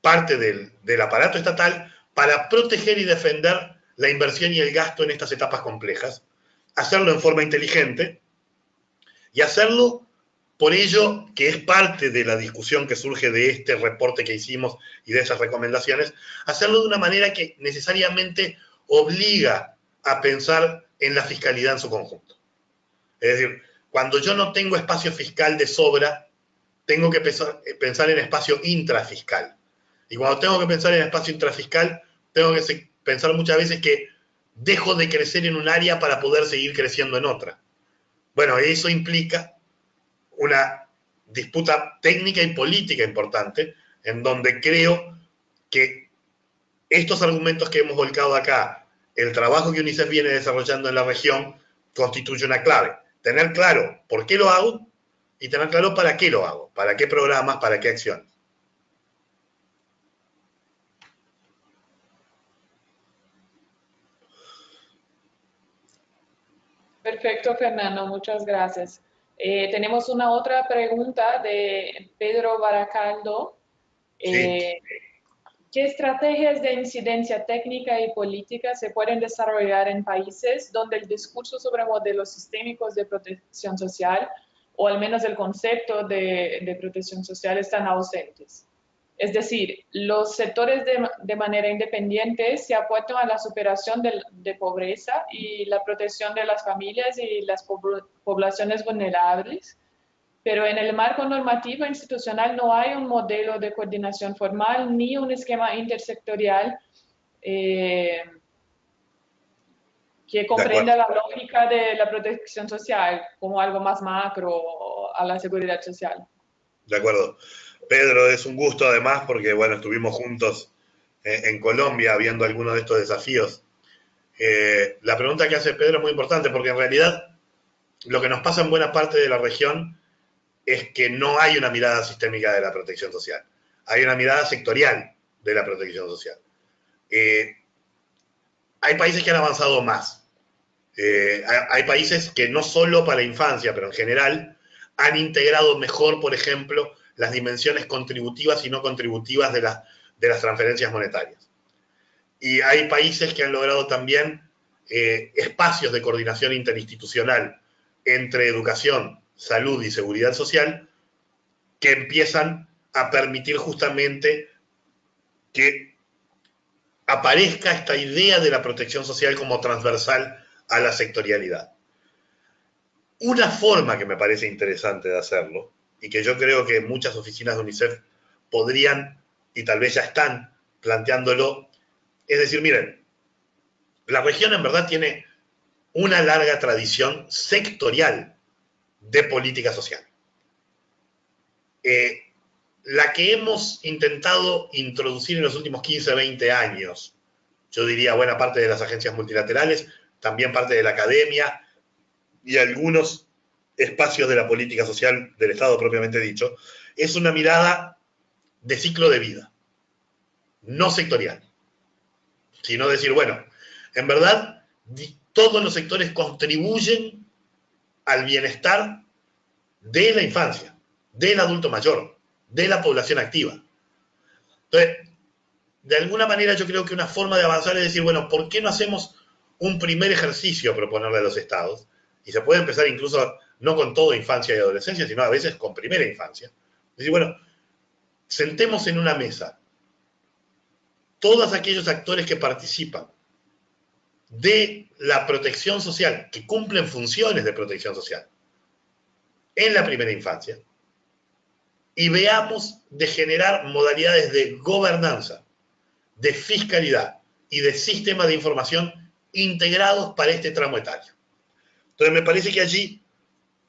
parte del aparato estatal, para proteger y defender la inversión y el gasto en estas etapas complejas, hacerlo en forma inteligente y hacerlo, por ello, que es parte de la discusión que surge de este reporte que hicimos y de esas recomendaciones, hacerlo de una manera que necesariamente obliga a pensar en la fiscalidad en su conjunto. Es decir, cuando yo no tengo espacio fiscal de sobra, tengo que pensar en espacio intrafiscal. Y cuando tengo que pensar en espacio intrafiscal, tengo que pensar muchas veces que dejo de crecer en un área para poder seguir creciendo en otra. Bueno, eso implica una disputa técnica y política importante, en donde creo que estos argumentos que hemos volcado acá, el trabajo que UNICEF viene desarrollando en la región, constituye una clave. Tener claro por qué lo hago y tener claro para qué lo hago, para qué programas, para qué acciones. Perfecto, Fernando, muchas gracias. Tenemos una otra pregunta de Pedro Baracaldo. Sí. ¿Qué estrategias de incidencia técnica y política se pueden desarrollar en países donde el discurso sobre modelos sistémicos de protección social, o al menos el concepto de protección social, están ausentes? Es decir, los sectores de manera independiente se apuestan a la superación de pobreza y la protección de las familias y las poblaciones vulnerables, pero en el marco normativo institucional no hay un modelo de coordinación formal ni un esquema intersectorial que comprenda la lógica de la protección social como algo más macro a la seguridad social. De acuerdo. Pedro, es un gusto además porque, bueno, estuvimos juntos en Colombia viendo algunos de estos desafíos. La pregunta que hace Pedro es muy importante porque en realidad lo que nos pasa en buena parte de la región es que no hay una mirada sistémica de la protección social. Hay una mirada sectorial de la protección social. Hay países que han avanzado más. Hay países que no solo para la infancia, pero en general, han integrado mejor, por ejemplo, las dimensiones contributivas y no contributivas de las transferencias monetarias. Y hay países que han logrado también espacios de coordinación interinstitucional entre educación, salud y seguridad social que empiezan a permitir justamente que aparezca esta idea de la protección social como transversal a la sectorialidad. Una forma que me parece interesante de hacerlo, y que yo creo que muchas oficinas de UNICEF podrían, y tal vez ya están planteándolo, es decir, miren, la región en verdad tiene una larga tradición sectorial de política social. La que hemos intentado introducir en los últimos 15, 20 años, yo diría buena parte de las agencias multilaterales, también parte de la academia y algunos espacios de la política social del Estado propiamente dicho, es una mirada de ciclo de vida, no sectorial, sino decir, bueno, en verdad todos los sectores contribuyen al bienestar de la infancia, del adulto mayor, de la población activa. Entonces, de alguna manera yo creo que una forma de avanzar es decir, bueno, ¿por qué no hacemos un primer ejercicio a proponerle a los estados? Y se puede empezar incluso no con toda infancia y adolescencia, sino a veces con primera infancia. Es decir, bueno, sentemos en una mesa todos aquellos actores que participan de la protección social, que cumplen funciones de protección social en la primera infancia, y veamos de generar modalidades de gobernanza, de fiscalidad y de sistema de información integrados para este tramo etario. Entonces me parece que allí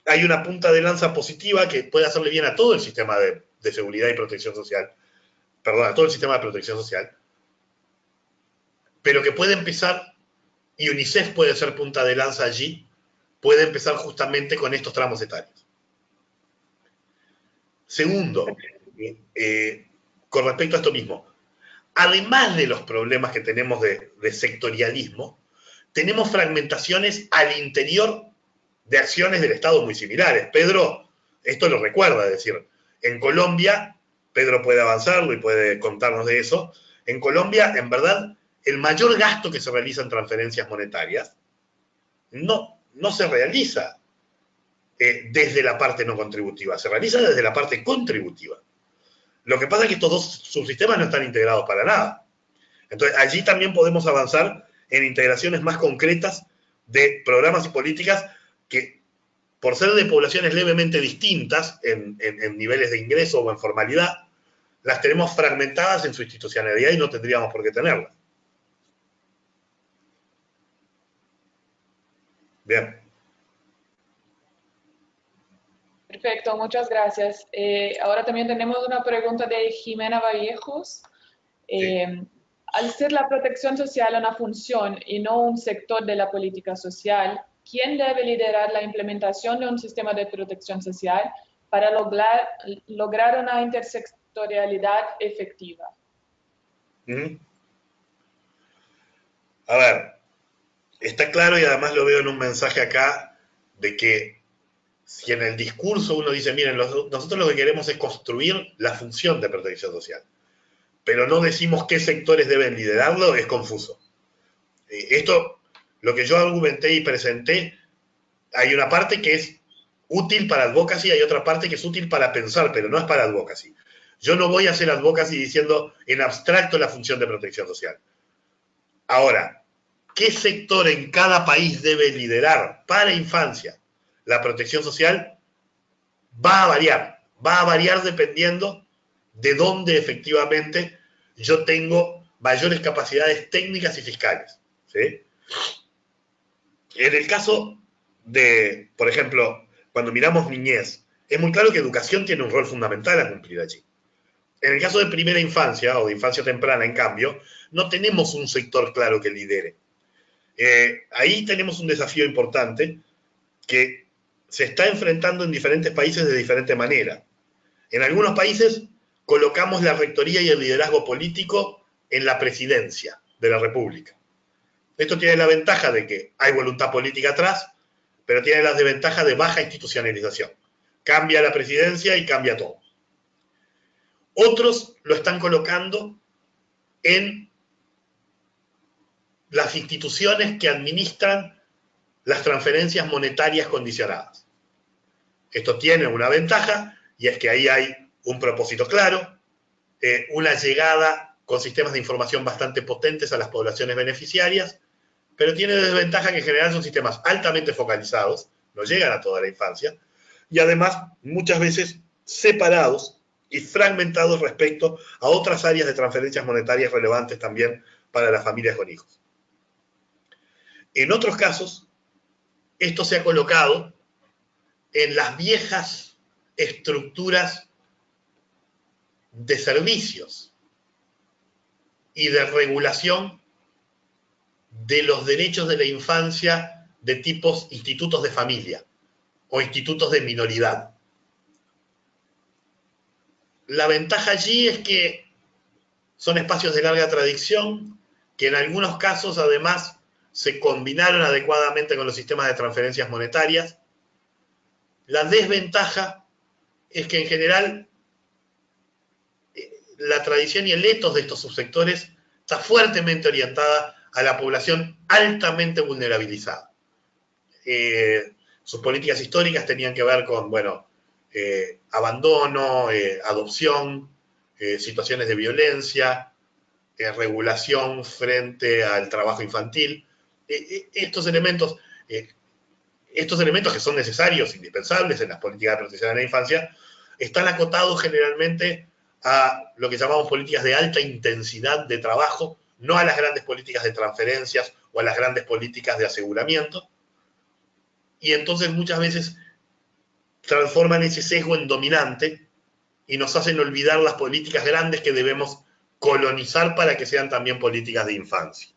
hay una punta de lanza positiva que puede hacerle bien a todo el sistema de seguridad y protección social, perdón, a todo el sistema de protección social, pero que puede empezar, y UNICEF puede ser punta de lanza allí, puede empezar justamente con estos tramos etarios. Segundo, con respecto a esto mismo, además de los problemas que tenemos de sectorialismo, tenemos fragmentaciones al interior de acciones del Estado muy similares. Pedro, esto lo recuerda, es decir, en Colombia Pedro puede avanzarlo y puede contarnos de eso. En Colombia, en verdad, el mayor gasto que se realiza en transferencias monetarias no se realiza desde la parte no contributiva, se realiza desde la parte contributiva. Lo que pasa es que estos dos subsistemas no están integrados para nada. Entonces, allí también podemos avanzar en integraciones más concretas de programas y políticas que, por ser de poblaciones levemente distintas en niveles de ingreso o en formalidad, las tenemos fragmentadas en su institucionalidad y no tendríamos por qué tenerlas. Bien. Perfecto, muchas gracias. Ahora también tenemos una pregunta de Jimena Vallejos. Sí. Al ser la protección social una función y no un sector de la política social, ¿quién debe liderar la implementación de un sistema de protección social para lograr una intersectorialidad efectiva? A ver, está claro y además lo veo en un mensaje acá de que si en el discurso uno dice, miren, nosotros lo que queremos es construir la función de protección social, pero no decimos qué sectores deben liderarlo, es confuso. Esto, lo que yo argumenté y presenté, hay una parte que es útil para advocacy, hay otra parte que es útil para pensar, pero no es para advocacy. Yo no voy a hacer advocacy diciendo en abstracto la función de protección social. Ahora, ¿qué sector en cada país debe liderar para infancia la protección social? Va a variar dependiendo de dónde efectivamente yo tengo mayores capacidades técnicas y fiscales. ¿Sí? En el caso de, por ejemplo, cuando miramos niñez, es muy claro que educación tiene un rol fundamental a cumplir allí. En el caso de primera infancia o de infancia temprana, en cambio, no tenemos un sector claro que lidere. Ahí tenemos un desafío importante que se está enfrentando en diferentes países de diferente manera. En algunos países colocamos la rectoría y el liderazgo político en la presidencia de la República. Esto tiene la ventaja de que hay voluntad política atrás, pero tiene la desventaja de baja institucionalización. Cambia la presidencia y cambia todo. Otros lo están colocando en las instituciones que administran las transferencias monetarias condicionadas. Esto tiene una ventaja y es que ahí hay un propósito claro, una llegada con sistemas de información bastante potentes a las poblaciones beneficiarias, pero tiene desventaja que en general son sistemas altamente focalizados, no llegan a toda la infancia, y además muchas veces separados y fragmentados respecto a otras áreas de transferencias monetarias relevantes también para las familias con hijos. En otros casos, esto se ha colocado en las viejas estructuras de servicios y de regulación de los derechos de la infancia de tipos institutos de familia o institutos de minoridad. La ventaja allí es que son espacios de larga tradición, que en algunos casos además se combinaron adecuadamente con los sistemas de transferencias monetarias. La desventaja es que en general la tradición y el ethos de estos subsectores está fuertemente orientada a la población altamente vulnerabilizada. Sus políticas históricas tenían que ver con, bueno, abandono, adopción, situaciones de violencia, regulación frente al trabajo infantil. Estos elementos que son necesarios, indispensables en las políticas de protección de la infancia, están acotados generalmente a lo que llamamos políticas de alta intensidad de trabajo, no a las grandes políticas de transferencias o a las grandes políticas de aseguramiento. Y entonces muchas veces transforman ese sesgo en dominante y nos hacen olvidar las políticas grandes que debemos colonizar para que sean también políticas de infancia.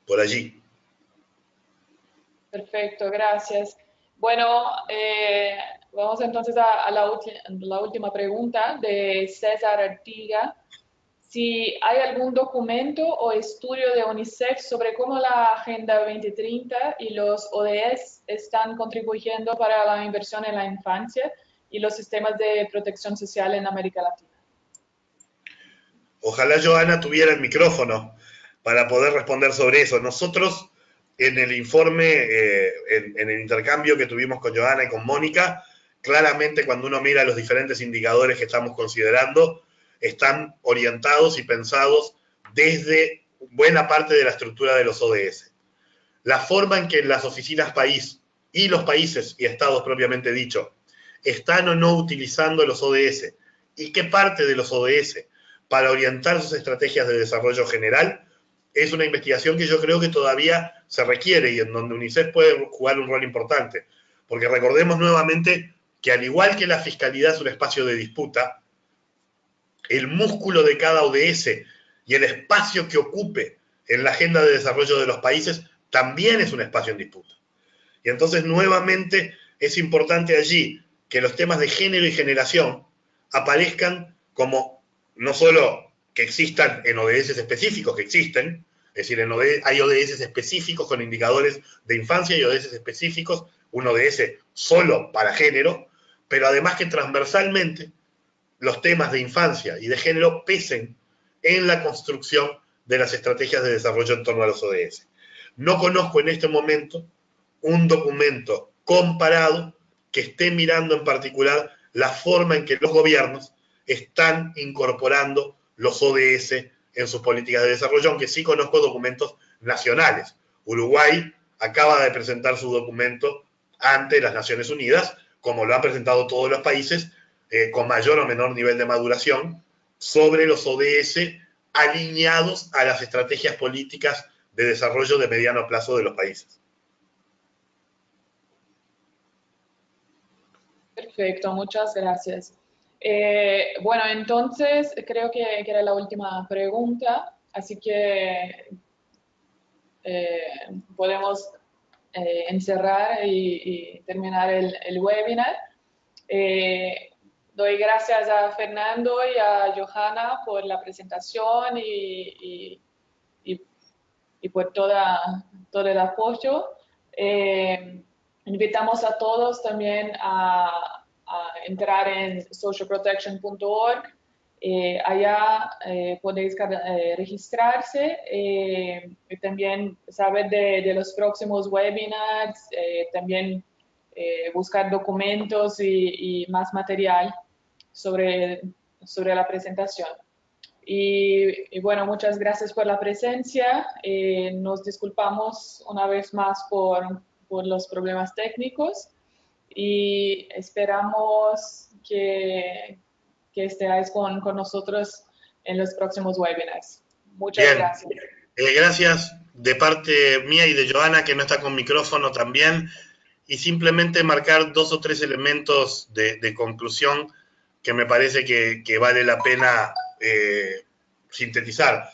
Por allí. Perfecto, gracias. Bueno, vamos entonces a la última pregunta de César Artiga. Si hay algún documento o estudio de UNICEF sobre cómo la Agenda 2030 y los ODS están contribuyendo para la inversión en la infancia y los sistemas de protección social en América Latina. Ojalá Johanna tuviera el micrófono para poder responder sobre eso. Nosotros, en el informe, en el intercambio que tuvimos con Johanna y con Mónica, claramente cuando uno mira los diferentes indicadores que estamos considerando, están orientados y pensados desde buena parte de la estructura de los ODS. La forma en que las oficinas país y los países y estados propiamente dicho están o no utilizando los ODS y qué parte de los ODS para orientar sus estrategias de desarrollo general, es una investigación que yo creo que todavía se requiere y en donde UNICEF puede jugar un rol importante. Porque recordemos nuevamente que al igual que la fiscalidad es un espacio de disputa, el músculo de cada ODS y el espacio que ocupe en la agenda de desarrollo de los países también es un espacio en disputa. Y entonces nuevamente es importante allí que los temas de género y generación aparezcan como no solo que existan en ODS específicos, que existen, es decir, hay ODS específicos con indicadores de infancia y ODS específicos, un ODS solo para género, pero además que transversalmente los temas de infancia y de género pesen en la construcción de las estrategias de desarrollo en torno a los ODS. No conozco en este momento un documento comparado que esté mirando en particular la forma en que los gobiernos están incorporando los ODS en sus políticas de desarrollo, aunque sí conozco documentos nacionales. Uruguay acaba de presentar su documento ante las Naciones Unidas, como lo han presentado todos los países, con mayor o menor nivel de maduración, sobre los ODS alineados a las estrategias políticas de desarrollo de mediano plazo de los países. Perfecto, muchas gracias. Bueno, entonces creo que era la última pregunta, así que podemos encerrar y terminar el webinar. Doy gracias a Fernando y a Johanna por la presentación y por todo el apoyo. Invitamos a todos también a entrar en socialprotection.org. Allá podéis registrarse y también saber de los próximos webinars, también buscar documentos y más material sobre la presentación. Y bueno, muchas gracias por la presencia. Nos disculpamos una vez más por los problemas técnicos y esperamos que estéis con nosotros en los próximos webinars. Muchas gracias. Gracias de parte mía y de Johanna, que no está con micrófono también, y simplemente marcar 2 o 3 elementos de conclusión que me parece que vale la pena sintetizar.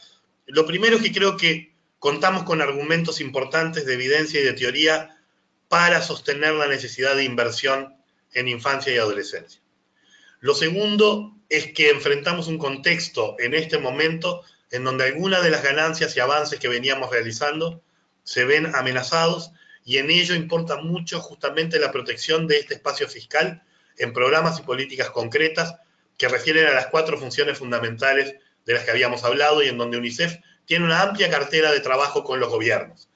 Lo primero es que creo que contamos con argumentos importantes de evidencia y de teoría para sostener la necesidad de inversión en infancia y adolescencia. Lo segundo es que enfrentamos un contexto en este momento en donde algunas de las ganancias y avances que veníamos realizando se ven amenazados y en ello importa mucho justamente la protección de este espacio fiscal en programas y políticas concretas que refieren a las 4 funciones fundamentales de las que habíamos hablado y en donde UNICEF tiene una amplia cartera de trabajo con los gobiernos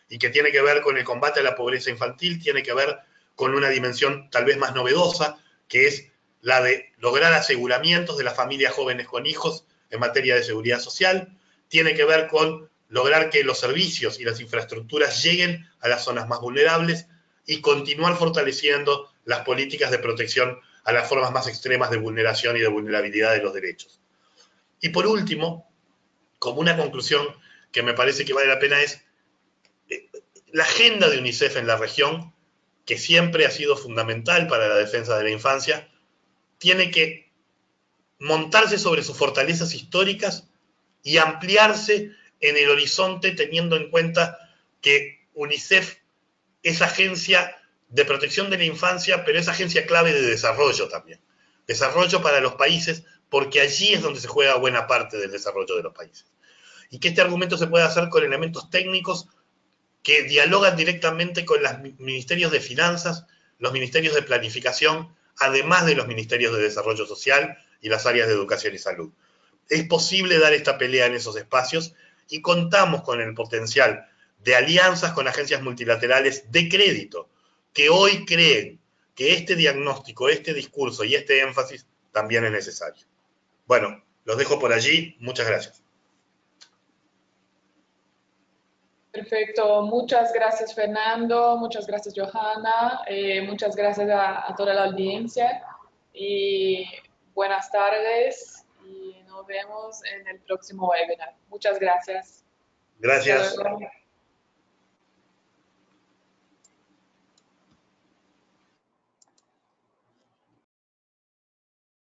y que tiene que ver con el combate a la pobreza infantil, tiene que ver con una dimensión tal vez más novedosa, que es la de lograr aseguramientos de las familias jóvenes con hijos en materia de seguridad social, tiene que ver con lograr que los servicios y las infraestructuras lleguen a las zonas más vulnerables y continuar fortaleciendo las políticas de protección a las formas más extremas de vulneración y de vulnerabilidad de los derechos. Y por último, como una conclusión que me parece que vale la pena es la agenda de UNICEF en la región, que siempre ha sido fundamental para la defensa de la infancia, tiene que montarse sobre sus fortalezas históricas y ampliarse en el horizonte teniendo en cuenta que UNICEF es agencia de protección de la infancia, pero es agencia clave de desarrollo también. Desarrollo para los países, porque allí es donde se juega buena parte del desarrollo de los países. Y que este argumento se puede hacer con elementos técnicos que dialogan directamente con los ministerios de finanzas, los ministerios de planificación, además de los ministerios de Desarrollo Social y las áreas de Educación y Salud. Es posible dar esta pelea en esos espacios y contamos con el potencial de alianzas con agencias multilaterales de crédito que hoy creen que este diagnóstico, este discurso y este énfasis también es necesario. Bueno, los dejo por allí. Muchas gracias. Perfecto, muchas gracias Fernando, muchas gracias Johanna, muchas gracias a toda la audiencia y buenas tardes y nos vemos en el próximo webinar. Muchas gracias. Gracias. Hasta luego.